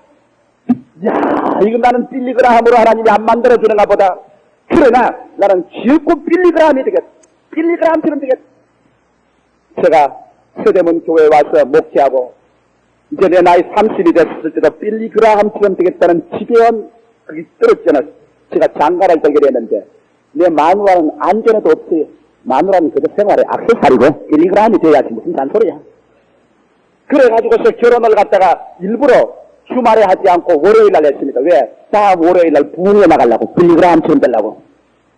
S1: 이거 나는 빌리그라함으로 하나님이 안 만들어주는가 보다. 그러나 나는 지었고 빌리그라함이 되겠다. 빌리그라함처럼 되겠다. 제가 서대문 교회에 와서 목회하고 이제 내 나이 30이 됐을 때도 빌리그라함처럼 되겠다는 지배한 그게 떨어졌잖아. 제가 장가를 되게 했는데 내 마누라는 안전에도 없어요. 마누라는 그저 생활에 액세서리고 빌리그라함이 돼야지 무슨 잔소리야. 그래가지고서 결혼을 갖다가 일부러 주말에 하지 않고 월요일날 했습니다. 왜? 다 월요일날 부흥에 나가려고 빌리그라함처럼 되려고.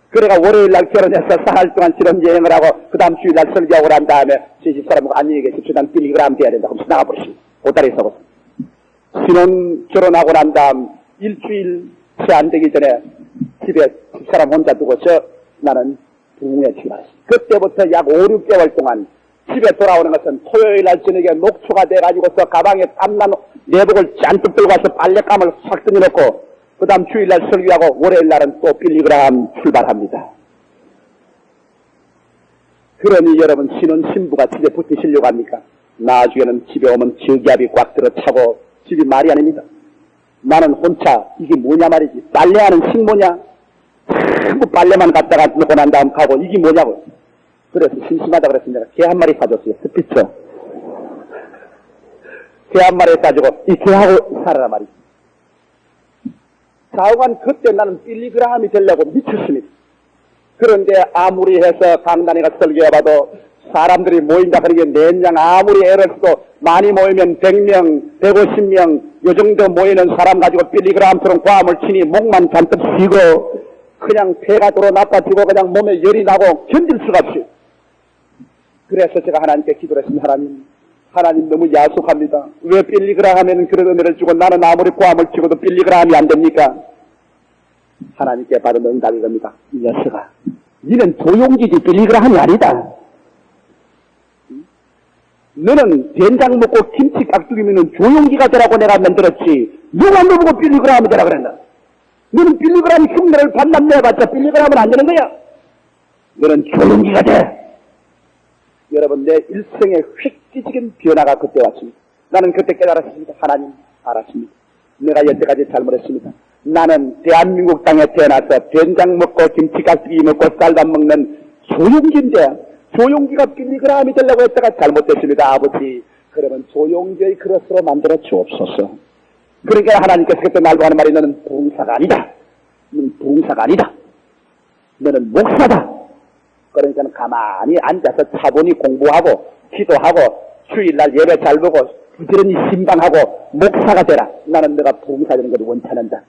S1: 그래가 월요일날 결혼해서 사흘 동안 실험여행을 하고 그 다음 주일날 설교하고 난 다음에 집사람하고 안녕히 계십시오. 난 빌리그라함 돼야 된다. 그럼 나가버렸습니다. 보따리 서고. 신혼 결혼하고 난 다음 일주일 채 안 되기 전에 집에 집사람 혼자 두고서 나는 부흥에 출발했습니다. 그때부터 약 5, 6개월 동안 집에 돌아오는 것은 토요일날 저녁에 녹초가 돼가지고서 가방에 땀난 내복을 잔뜩 들고 와서 빨랫감을 싹 뜯어놓고 그 다음 주일날 설교하고 월요일날은 또 빌리그라함 출발합니다. 그러니 여러분 신혼신부가 집에 붙으시려고 합니까? 나중에는 집에 오면 저기압이 꽉 들어차고 집이 말이 아닙니다. 나는 혼자 이게 뭐냐 말이지. 빨래하는 식모냐? 전부 빨래만 갖다가 놓고 난 다음 가고 이게 뭐냐고. 그래서 심심하다 그래서 내가 개 한 마리 사줬어요. 스피처. 개 한 마리 사주고 이 개하고 살아라 말이지. 좌우간 그때 나는 빌리그라함이 되려고 미쳤습니다. 그런데 아무리 해서 강단에 가서 설교해봐도 사람들이 모인다 그러게 내냥 아무리 애를 써도 많이 모이면 100명, 150명 요 정도 모이는 사람 가지고 빌리그라함처럼 과음을 치니 목만 잔뜩 쉬고 그냥 폐가 도로 나빠지고 그냥 몸에 열이 나고 견딜 수가 없어요. 그래서 제가 하나님께 기도를 했습니다. 하나님 너무 야속합니다. 왜 빌리그라함에는 그런 은혜를 주고 나는 아무리 고함을 치고도 빌리그라함이 안 됩니까? 하나님께 받은 응답이 겁니다. 이 녀석아, 니는 조용기지 빌리그라함이 아니다. 너는 된장 먹고 김치 깍두기면 조용기가 되라고 내가 만들었지, 누가 너 보고 빌리그라함이 되라 그랬나? 너는 빌리그라함 흉내를 반납 내봤자 빌리그라함은 안 되는 거야. 너는 조용기가 돼. 여러분, 내 일생의 획기적인 변화가 그때 왔습니다. 나는 그때 깨달았습니다. 하나님 알았습니다. 내가 여태까지 잘못했습니다. 나는 대한민국 땅에 태어나서 된장 먹고 김치 깍두기 먹고 쌀밥 먹는 조용기인데, 조용기가 빌리그라함이 되려고 했다가 잘못됐습니다. 아버지, 그러면 조용기의 그릇으로 만들어 주옵소서. 그러니까 하나님께서 그때 날고 하는 말이, 너는 부흥사가 아니다. 너는 부흥사가 아니다. 너는 목사다. 그러니까 가만히 앉아서 차분히 공부하고 기도하고 주일날 예배 잘 보고 부지런히 신방하고 목사가 되라. 나는 너가 부흥사 되는 것을 원찮는다.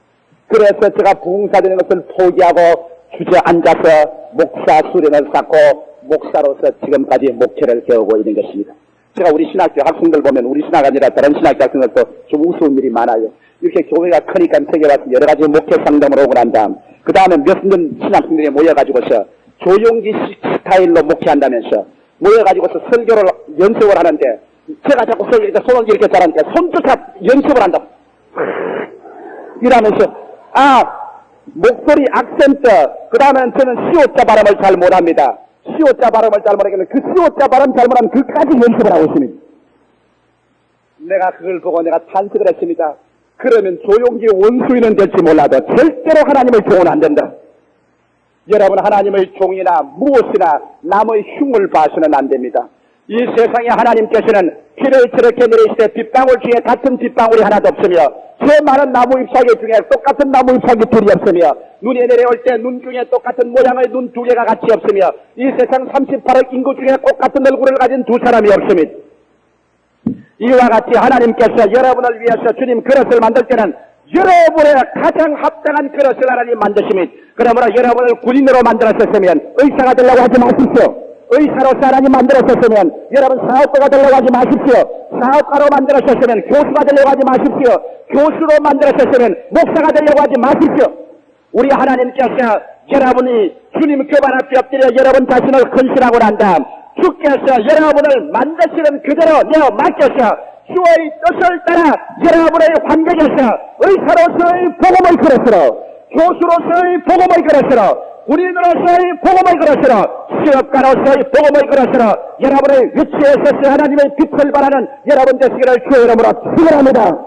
S1: 그래서 제가 부흥사 되는 것을 포기하고 주저앉아서 목사 수련을 쌓고 목사로서 지금까지 목회를 배우고 있는 것입니다. 제가 우리 신학교 학생들 보면, 우리 신학이 아니라 다른 신학교 학생들도 좀 우스운 일이 많아요. 이렇게 교회가 크니까 세계 와서 여러 가지 목회 상담을 오고 난 다음, 그 다음에 몇 년 신학생들이 모여가지고서 조용기 스타일로 목회한다면서 모여가지고서 설교를 연습을 하는데, 제가 자꾸 설교할 때 손을 이렇게 잘하니까 손조차 연습을 한다고 이러면서, 목소리 악센트, 그 다음에 저는 시옷자 발음을 잘 못합니다. 시옷자 발음을 잘 못하겠는데 그 시옷자 발음 잘 못하면 그까지 연습을 하고 있습니다. 내가 그걸 보고 내가 탄식을 했습니다. 그러면 조용기 원수인은 될지 몰라도 절대로 하나님의 종은 안 된다. 여러분, 하나님의 종이나 무엇이나 남의 흉을 봐서는 안 됩니다. 이 세상에 하나님께서는 피를 저렇게 내리시되 빗방울 중에 같은 빗방울이 하나도 없으며, 저 많은 나무 잎사귀 중에 똑같은 나무 잎사귀 둘이 없으며, 눈이 내려올 때 눈 중에 똑같은 모양의 눈 두 개가 같이 없으며, 이 세상 38억 인구 중에 똑같은 얼굴을 가진 두 사람이 없습니다. 이와 같이 하나님께서 여러분을 위해서 주님 그릇을 만들 때는 여러분의 가장 합당한 그릇을 하나님 만드십니다. 그러므로 여러분을 군인으로 만들었었으면 의사가 되려고 하지 마십시오. 의사로서 하나님 만들었었으면 여러분 사업가가 되려고 하지 마십시오. 사업가로 만들었었으면 교수가 되려고 하지 마십시오. 교수로 만들었었으면 목사가 되려고 하지 마십시오. 우리 하나님께서 여러분이 주님 그 발 앞에 엎드려 여러분 자신을 헌신하고 난 다음 주께서 여러분을 만드시는 그대로 내어 맡겨서 주의 뜻을 따라 여러분의 환경에서 의사로서의 복음의 그릇으로, 교수로서의 복음의 그릇으로, 군인으로서의 복음의 그릇으로, 시업가로서의 복음의 그릇으로 여러분의 위치에 서서 하나님의 빛을 발하는 여러분 되시기를 주의 이름으로 축원합니다.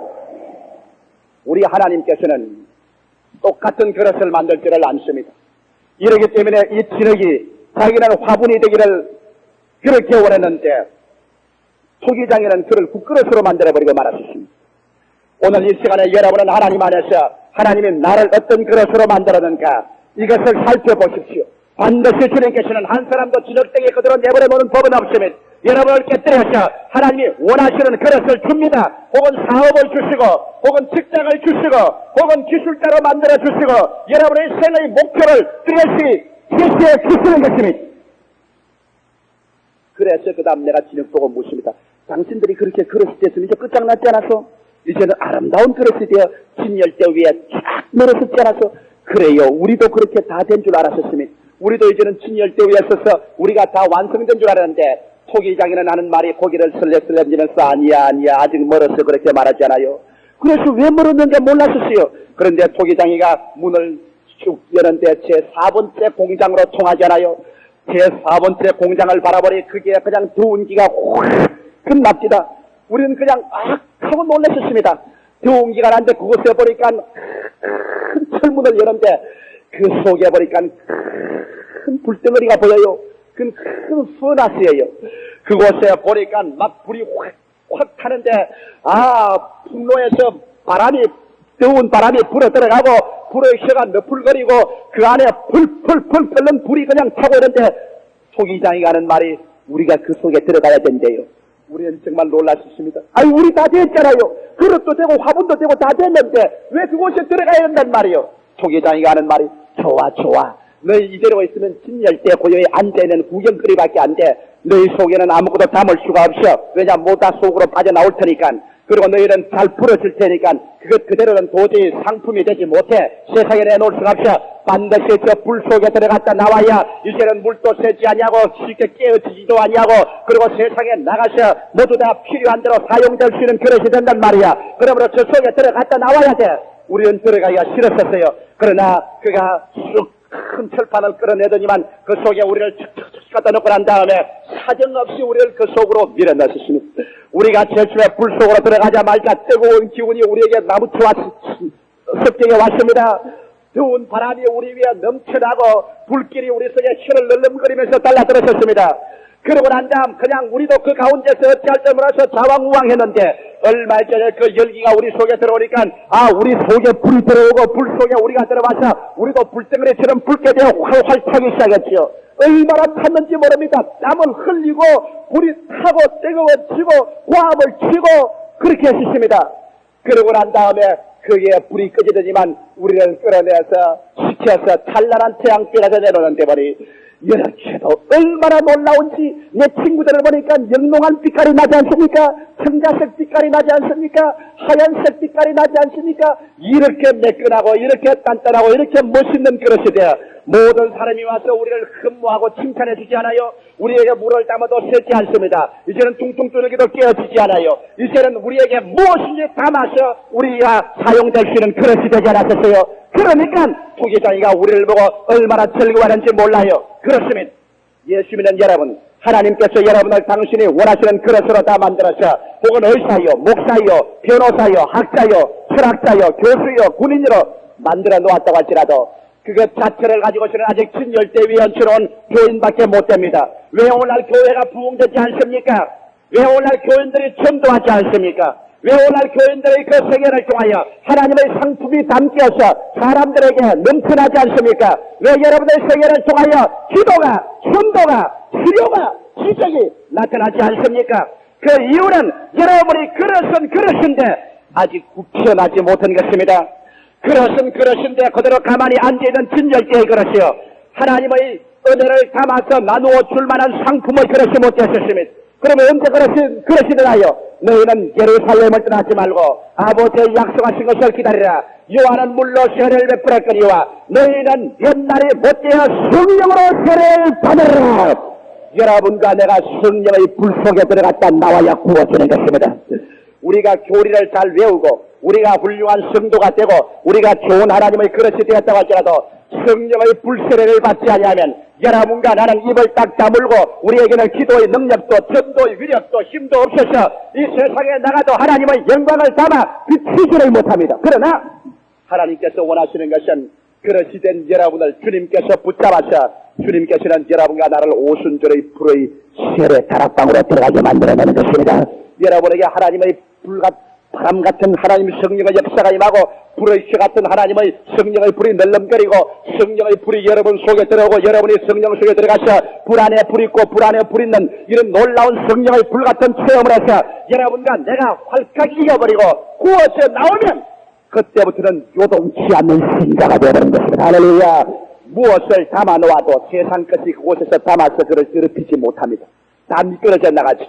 S1: 우리 하나님께서는 똑같은 그릇을 만들 줄을 않습니다. 이러기 때문에 이 진흙이 자기는 화분이 되기를 그렇게 원했는데 토기장에는 그를 국그릇으로 만들어버리고 말았습니다. 오늘 이 시간에 여러분은 하나님 안에서 하나님이 나를 어떤 그릇으로 만들었는가 이것을 살펴보십시오. 반드시 주님께서는 한 사람도 진흙덩이 그대로 내버려 놓는 법은 없으면 여러분을 깨뜨려서 하나님이 원하시는 그릇을 줍니다. 혹은 사업을 주시고, 혹은 직장을 주시고, 혹은 기술자로 만들어 주시고, 여러분의 생의 목표를 뚜렷이 제시해 주시는 것입니다. 그래서 그 다음 내가 진흙 보고 묻습니다. 당신들이 그렇게 그릇이 됐으면 이제 끝장났지 않았어? 이제는 아름다운 그릇이 되어 진열대 위에 쫙 늘어섰지 않았어? 그래요. 우리도 그렇게 다 된 줄 알았었으면, 우리도 이제는 진열대 위에 서서 우리가 다 완성된 줄 알았는데, 토기장에는 하는 말이 고기를 설레설레지면서 아니야 아직 멀어서 그렇게 말하지 않아요. 그래서 왜 멀었는지 몰랐었어요. 그런데 토기장이가 문을 쭉 여는데 제4번째 공장으로 통하지 않아요. 제4번째 공장을 바라보니 그게 그냥 더운 기가 확 끝납니다. 우리는 그냥 하고 놀랐었습니다. 더운 기가 나는데 그곳에 보니까 큰 철문을 여는데 그 속에 보니까 큰 불덩어리가 보여요. 큰 퍼나스예요. 그곳에 보니까 막 불이 확 타는데 풍로에서 뜨거운 바람이 불어 들어가고 불의 혀가 너풀거리고 그 안에 풀 끓는 불이 그냥 타고 있는데 토기장이 가는 말이 우리가 그 속에 들어가야 된대요. 우리는 정말 놀랐습니다. 우리 다 됐잖아요. 그릇도 되고 화분도 되고 다 됐는데 왜 그곳에 들어가야 된단 말이요. 토기장이 가는 말이 좋아. 너희 이대로 있으면 진열대 고요에 앉아있는 구경거리밖에 안 돼. 너희 속에는 아무것도 담을 수가 없어. 왜냐 모두 다 속으로 빠져나올 테니까. 그리고 너희는 잘 풀어줄 테니까 그것 그대로는 도저히 상품이 되지 못해 세상에 내놓을 수가 없어. 반드시 저 불 속에 들어갔다 나와야 이제는 물도 새지 아니하고 쉽게 깨어지지도 아니하고 그리고 세상에 나가서 모두 다 필요한 대로 사용될 수 있는 그릇이 된단 말이야. 그러므로 저 속에 들어갔다 나와야 돼. 우리는 들어가기가 싫었었어요. 그러나 그가 쑥 큰 철판을 끌어내더니만 그 속에 우리를 척척척 갖다 놓고 난 다음에 사정없이 우리를 그 속으로 밀어넣으셨습니다. 우리가 제수의 불 속으로 들어가자마자 뜨거운 기운이 우리에게 나무쳐 습격해 왔습니다. 더운 바람이 우리 위에 넘쳐나고 불길이 우리 속에 혀를 널름거리면서 달라들었었습니다. 그러고 난 다음 그냥 우리도 그 가운데서 어찌할 줄 몰라서 자왕우왕했는데 얼마 전에 그 열기가 우리 속에 들어오니까 우리 속에 불이 들어오고 불 속에 우리가 들어와서 우리도 불덩어리처럼 붉게 되어 활활 타기 시작했지요. 얼마나 탔는지 모릅니다. 땀을 흘리고 불이 타고 뜨거워지고 고함을 치고 그렇게 했습니다. 그러고 난 다음에 그게 불이 꺼지더니만 우리를 끌어내서 시켜서 찬란한 태양빛에서 내놓는데 보니 이렇게도 얼마나 놀라운지 내 친구들을 보니까 영롱한 빛깔이 나지 않습니까? 청자색 빛깔이 나지 않습니까? 하얀색 빛깔이 나지 않습니까? 이렇게 매끈하고 이렇게 단단하고 이렇게 멋있는 그릇이 되어 모든 사람이 와서 우리를 흠모하고 칭찬해 주지 않아요? 우리에게 물을 담아도 새지 않습니다. 이제는 퉁퉁 뚫기도 깨어지지 않아요. 이제는 우리에게 무엇인지 담아서 우리가 사용될 수 있는 그릇이 되지 않았었어요. 그러니까 토기장이가 우리를 보고 얼마나 즐거워하는지 몰라요. 그렇습니다. 예수 믿는 여러분, 하나님께서 여러분을 당신이 원하시는 그릇으로 다 만들어서 혹은 의사요, 목사요, 변호사요, 학자요, 철학자요, 교수요, 군인으로 만들어 놓았다고 할지라도 그것 자체를 가지고서는 아직 진열대위원처럼 교인밖에 못 됩니다. 왜 오늘날 교회가 부흥되지 않습니까? 왜 오늘날 교인들이 전도하지 않습니까? 왜 오늘날 교인들의 그 세계를 통하여 하나님의 상품이 담겨서 사람들에게 넘쳐나지 않습니까? 왜 여러분의 세계를 통하여 기도가, 전도가, 치료가, 기적이 나타나지 않습니까? 그 이유는 여러분이 그릇은 그릇인데 아직 굽혀나지 못한 것입니다. 그릇은 그릇인데 그대로 가만히 앉아있는 진열대의 그릇이요. 하나님의 은혜를 담아서 나누어 줄 만한 상품의 그릇이 못 되셨습니다. 그러면 언제 그릇이 되나요? 너희는 예루살렘을 떠나지 말고 아버지의 약속하신 것을 기다리라. 요한은 물로 세례를 베풀어 거니와 너희는 옛날에 못되어 성령으로 세례를 받으라. 여러분과 내가 성령의 불 속에 들어갔다 나와야 구워지는 것입니다. 우리가 교리를 잘 외우고 우리가 훌륭한 성도가 되고 우리가 좋은 하나님의 그릇이 되었다고 할지라도 성령의 불세례를 받지 아니하면 여러분과 나는 입을 딱 다물고 우리에게는 기도의 능력도 전도의 위력도 힘도 없어서 이 세상에 나가도 하나님의 영광을 담아 비치지를 못합니다. 그러나 하나님께서 원하시는 것은 그릇이 된 여러분을 주님께서 붙잡아서 주님께서는 여러분과 나를 오순절의 불의 세례 다락방으로 들어가게 만들어내는 것입니다. 여러분에게 하나님의 바람 같은 하나님의 성령의 역사가 임하고 불의 쇠 같은 하나님의 성령의 불이 널름거리고 성령의 불이 여러분 속에 들어오고 여러분이 성령 속에 들어가서 불 안에 불 있고 불 안에 불 있는 이런 놀라운 성령의 불 같은 체험을 해서 여러분과 내가 활짝 이겨버리고 구워져 나오면 그때부터는 요동치 않는 신자가 되어버린 것입니다. 할렐루야. 무엇을 담아놓아도 세상 것이 그곳에서 담아서 그를 더럽히지 못합니다. 다 미끄러져 나가지.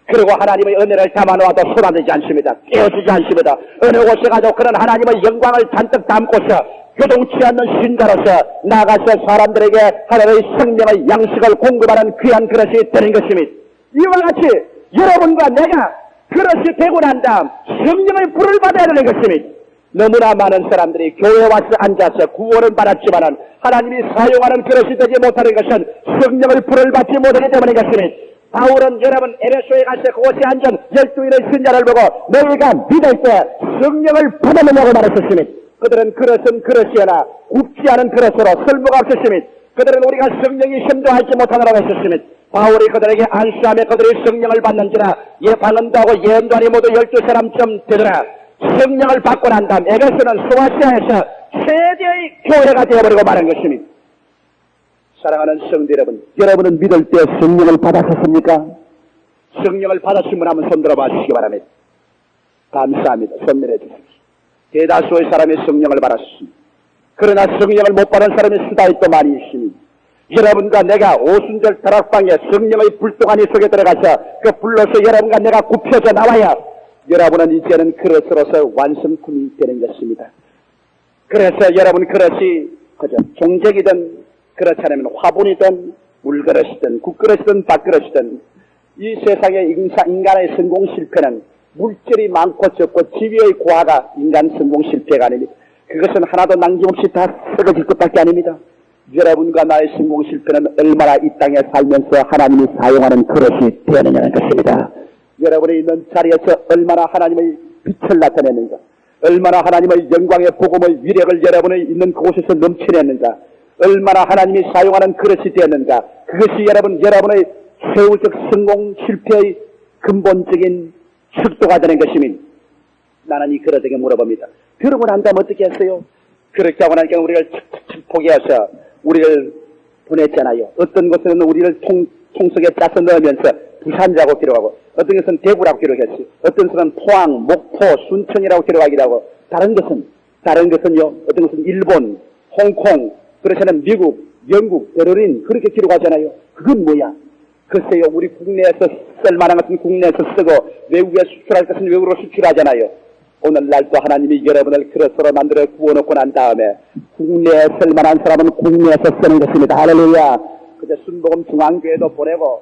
S1: 그리고 하나님의 은혜를 담아놓아도 쏟아지지 않습니다. 깨어지지 않습니다. 어느 곳에 가도 그런 하나님의 영광을 잔뜩 담고서 요동치 않는 신자로서 나가서 사람들에게 하나님의 생명의 양식을 공급하는 귀한 그릇이 되는 것입니다. 이와 같이 여러분과 내가 그릇이 되고 난 다음 성령의 불을 받아야 되는 것입니다. 너무나 많은 사람들이 교회에 와서 앉아서 구원은 받았지만은 하나님이 사용하는 그릇이 되지 못하는 것은 성령의 불을 받지 못하기 때문인 것입니다. 바울은 여러분 에베소에 가서 그곳에 앉은 12인의 신자를 보고 너희가 믿을 때 성령을 받았느냐고 말했었습니다. 그들은 그릇은 그릇이나 굽지 않은 그릇으로 설모가 없었습니다. 그들은 우리가 성령이 힘도하지 못하느라고 했었습니다. 바울이 그들에게 안수하며 그들이 성령을 받는지라 방언도 하고 예언도 하니 모두 12사람쯤 되더라. 성령을 받고 난 다음 에베소는 소아시아에서 최대의 교회가 되어버리고 마는 것입니다. 사랑하는 성도 여러분, 여러분은 믿을 때 성령을 받았었습니까? 성령을 받았으면 한번 손들어 봐주시기 바랍니다. 감사합니다. 손들어 주십시오. 대다수의 사람이 성령을 받았습니다. 그러나 성령을 못 받은 사람이 수다에 또 많이 있습니다. 여러분과 내가 오순절 다락방에 성령의 불동안이 속에 들어가서 그 불로서 여러분과 내가 굽혀져 나와야 여러분은 이제는 그릇으로서 완성품이 되는 것입니다. 그래서 여러분 그릇이 그저 종적이든 그렇지 않으면 화분이든 물그릇이든 국그릇이든 밥그릇이든 이 세상의 인간의 성공 실패는 물질이 많고 적고 지위의 고하가 인간 성공 실패가 아닙니다. 그것은 하나도 남김없이 다 썩어질 것밖에 아닙니다. 여러분과 나의 성공 실패는 얼마나 이 땅에 살면서 하나님이 사용하는 그릇이 되느냐는 것입니다. 여러분이 있는 자리에서 얼마나 하나님의 빛을 나타내는가, 얼마나 하나님의 영광의 복음의 위력을 여러분이 있는 그곳에서 넘쳐내는가, 얼마나 하나님이 사용하는 그릇이 되었는가, 그것이 여러분의 세월적 성공 실패의 근본적인 척도가 되는 것입니다. 나는 이 그릇에게 물어봅니다. 들으고 난 다음 어떻게 했어요? 그렇게 하고 나니까 우리를 척척척 포기해서 우리를 보냈잖아요. 어떤 곳에는 우리를 통속에 짜서 넣으면서 부산이라고 기록하고, 어떤 것은 대구라고 기록했어요. 어떤 것은 포항, 목포, 순천이라고 기록하기도 하고, 다른 것은요, 어떤 것은 일본, 홍콩, 그렇지는 미국, 영국, 베를린, 그렇게 기록하잖아요. 그건 뭐야? 글쎄요, 우리 국내에서 쓸만한 것은 국내에서 쓰고, 외국에 수출할 것은 외국으로 수출하잖아요. 오늘날 또 하나님이 여러분을 그릇으로 만들어 구워놓고 난 다음에 국내에 쓸만한 사람은 국내에서 쓰는 것입니다. 할렐루야. 그저 순복음 중앙교회도 보내고,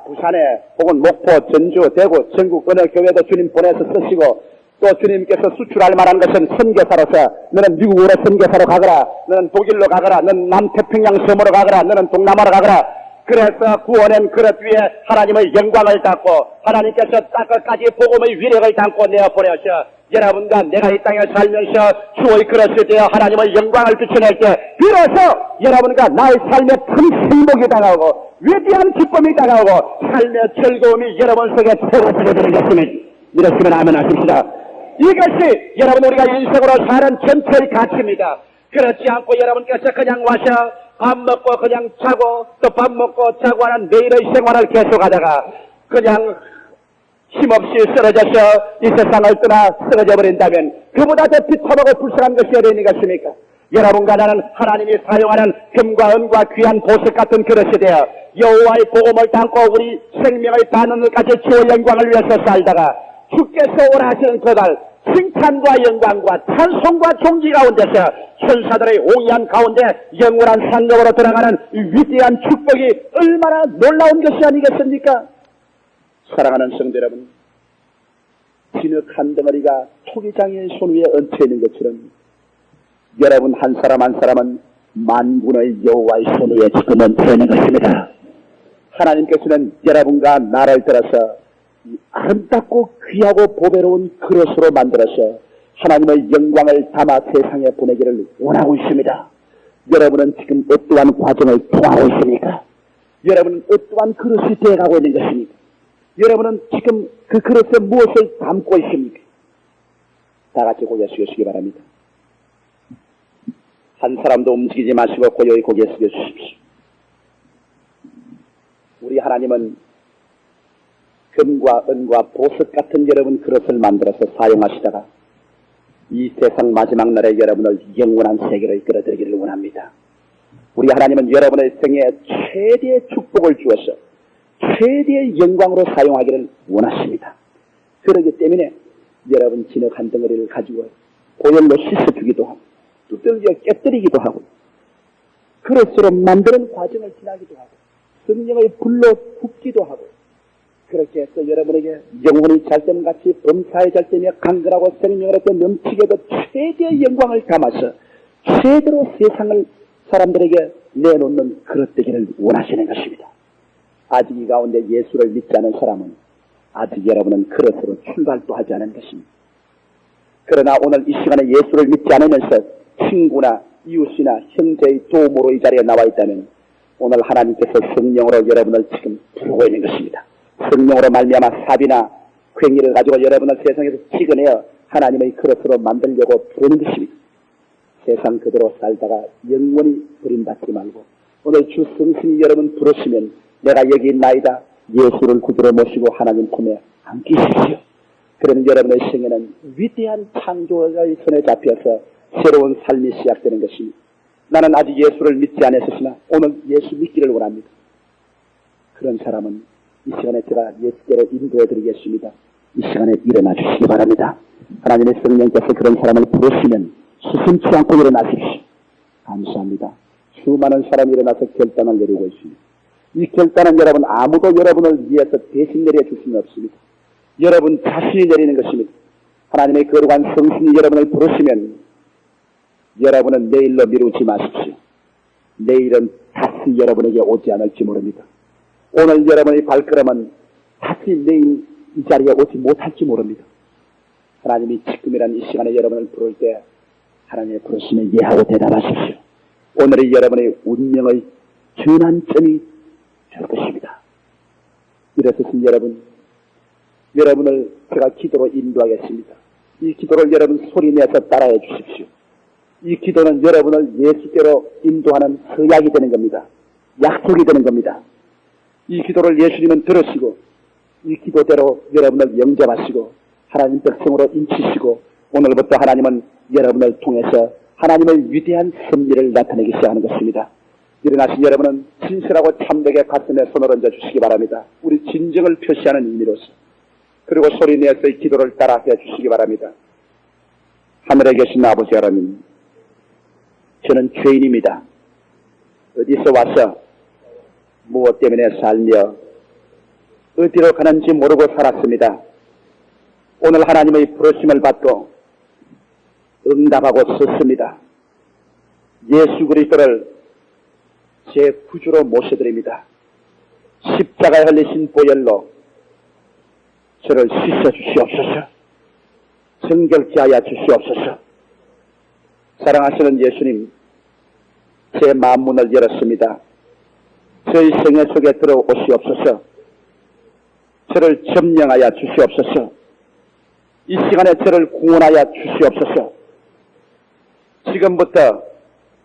S1: 부산에 혹은 목포, 전주, 대구, 전국 어느 교회도 주님 보내서 쓰시고, 또 주님께서 수출할 만한 것은 선교사로서 너는 미국으로 선교사로 가거라, 너는 독일로 가거라, 너는 남태평양 섬으로 가거라, 너는 동남아로 가거라. 그래서 구원한 그릇 위에 하나님의 영광을 담고 하나님께서 땅끝까지 복음의 위력을 담고 내어보내셔 여러분과 내가 이 땅에 살면서 주의 그릇이 되어 하나님의 영광을 비춰낼 때 비로소 여러분과 나의 삶에 큰 행복이 다가오고 위대한 기쁨이 다가오고 삶의 즐거움이 여러분 속에 채워지게 되는 것입니다. 이렇으면 아멘 하십시다. 이것이 여러분 우리가 인생으로 사는 전체의 가치입니다. 그렇지 않고 여러분께서 그냥 와서 밥 먹고 그냥 자고 또 밥 먹고 자고 하는 매일의 생활을 계속하다가 그냥 힘없이 쓰러져서 이 세상을 떠나 쓰러져 버린다면 그보다 더 비참하고 불쌍한 것이 어디 있는 것입니까? 여러분과 나는 하나님이 사용하는 금과 은과 귀한 보석 같은 그릇이 되어 여호와의 복음을 담고 우리 생명을 다하는 것까지 주의 영광을 위해서 살다가 주께서 원하시는 그날 칭찬과 영광과 찬송과 존귀 가운데서 천사들의 옹이한 가운데 영원한 상급으로 들어가는 위대한 축복이 얼마나 놀라운 것이 아니겠습니까? 사랑하는 성도 여러분, 진흙 한 덩어리가 토기장의 손 위에 얹혀 있는 것처럼 여러분 한 사람은 만군의 여호와의 손 위에 지금 얹혀 있는 것입니다. 하나님께서는 여러분과 나를 들어서 아름답고 귀하고 보배로운 그릇으로 만들어서 하나님의 영광을 담아 세상에 보내기를 원하고 있습니다. 여러분은 지금 어떠한 과정을 통하고 있습니까? 여러분은 어떠한 그릇이 되어가고 있는 것입니까? 여러분은 지금 그 그릇에 무엇을 담고 있습니까? 다 같이 고개 숙이시기 바랍니다. 한 사람도 움직이지 마시고 고요히 고개 숙여주십시오. 우리 하나님은 금과 은과 보석 같은 여러분 그릇을 만들어서 사용하시다가 이 세상 마지막 날에 여러분을 영원한 세계로 이끌어들이기를 원합니다. 우리 하나님은 여러분의 생에 최대의 축복을 주어서 최대의 영광으로 사용하기를 원하십니다. 그렇기 때문에 여러분 진흙 한 덩어리를 가지고 보혈로 씻어주기도 하고 두들겨 깨뜨리기도 하고 그릇으로 만드는 과정을 지나기도 하고 성령의 불로 굽기도 하고 그렇게 해서 여러분에게 영혼이 잘됨같이 범사에 잘되며 강건하고 생명을 얻고 넘치게도 최대의 영광을 담아서 최대로 세상을 사람들에게 내놓는 그릇 되기를 원하시는 것입니다. 아직 이 가운데 예수를 믿지 않은 사람은 아직 여러분은 그릇으로 출발도 하지 않은 것입니다. 그러나 오늘 이 시간에 예수를 믿지 않으면서 친구나 이웃이나 형제의 도움으로 이 자리에 나와 있다면 오늘 하나님께서 성령으로 여러분을 지금 부르고 있는 것입니다. 성령으로 말미암아 삽이나 괭이를 가지고 여러분을 세상에서 찍어내어 하나님의 그릇으로 만들려고 부르는 것입니다. 세상 그대로 살다가 영원히 버림받지 말고 오늘 주 성신이 여러분 부르시면 내가 여기 있나이다. 예수를 구주로 모시고 하나님 품에 안기십시오. 그러면 여러분의 생애는 위대한 창조의 손에 잡혀서 새로운 삶이 시작되는 것입니다. 나는 아직 예수를 믿지 않았으나 오늘 예수 믿기를 원합니다. 그런 사람은 이 시간에 제가 예수께로 인도해 드리겠습니다. 이 시간에 일어나 주시기 바랍니다. 하나님의 성령께서 그런 사람을 부르시면 스승치 않고 일어나십시오. 감사합니다. 수많은 사람이 일어나서 결단을 내리고 있습니다. 이 결단은 여러분 아무도 여러분을 위해서 대신 내려줄 수는 없습니다. 여러분 자신이 내리는 것입니다. 하나님의 거룩한 성신이 여러분을 부르시면 여러분은 내일로 미루지 마십시오. 내일은 다시 여러분에게 오지 않을지 모릅니다. 오늘 여러분의 발걸음은 다시 내일 이 자리에 오지 못할지 모릅니다. 하나님이 지금이란 이 시간에 여러분을 부를 때 하나님의 부르심에 예하고 대답하십시오. 오늘이 여러분의 운명의 전환점이 될 것입니다. 일어서신 여러분을 제가 기도로 인도하겠습니다. 이 기도를 여러분 소리내서 따라해 주십시오. 이 기도는 여러분을 예수께로 인도하는 서약이 되는 겁니다. 약속이 되는 겁니다. 이 기도를 예수님은 들으시고 이 기도대로 여러분을 영접하시고 하나님 백성으로 인치시고 오늘부터 하나님은 여러분을 통해서 하나님의 위대한 섭리를 나타내기 시작하는 것입니다. 일어나신 여러분은 진실하고 참되게 가슴에 손을 얹어 주시기 바랍니다. 우리 진정을 표시하는 의미로서. 그리고 소리내어서 이 기도를 따라해 주시기 바랍니다. 하늘에 계신 아버지 하나님, 저는 죄인입니다. 어디서 와서 무엇 때문에 살며 어디로 가는지 모르고 살았습니다. 오늘 하나님의 부르심을 받고 응답하고 섰습니다. 예수 그리스도를 제 구주로 모셔드립니다. 십자가에 흘리신 보혈로 저를 씻어 주시옵소서. 정결케 하여 주시옵소서. 사랑하시는 예수님, 제 마음문을 열었습니다. 저희 생애 속에 들어오시옵소서. 저를 점령하여 주시옵소서. 이 시간에 저를 구원하여 주시옵소서. 지금부터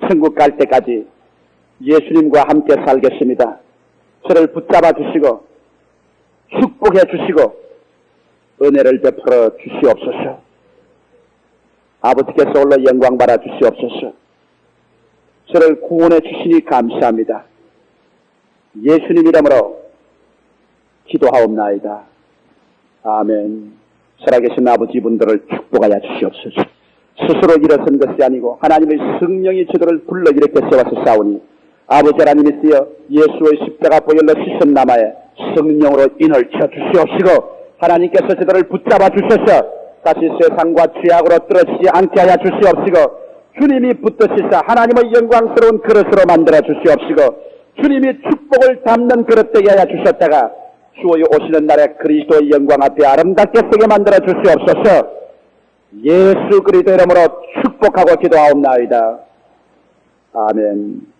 S1: 천국 갈 때까지 예수님과 함께 살겠습니다. 저를 붙잡아 주시고 축복해 주시고 은혜를 베풀어 주시옵소서. 아버지께서 홀로 영광 받아 주시옵소서. 저를 구원해 주시니 감사합니다. 예수님 이름으로 기도하옵나이다. 아멘. 살아계신 아버지 분들을 축복하여 주시옵소서. 스스로 일어선 것이 아니고 하나님의 성령이 저들을 불러 이렇게 세워서 싸우니 아버지 하나님이시여 예수의 십자가 보혈로 씻은 나마에 성령으로 인을 쳐 주시옵시고 하나님께서 저들을 붙잡아 주셔서 다시 세상과 죄악으로 떨어지지 않게 하여 주시옵시고 주님이 붙드시사 하나님의 영광스러운 그릇으로 만들어 주시옵시고 주님이 축복을 담는 그릇 되게 하여 주셨다가 주의 오시는 날에 그리스도의 영광 앞에 아름답게 서게 만들어 주시옵소서. 예수 그리스도 이름으로 축복하고 기도하옵나이다. 아멘.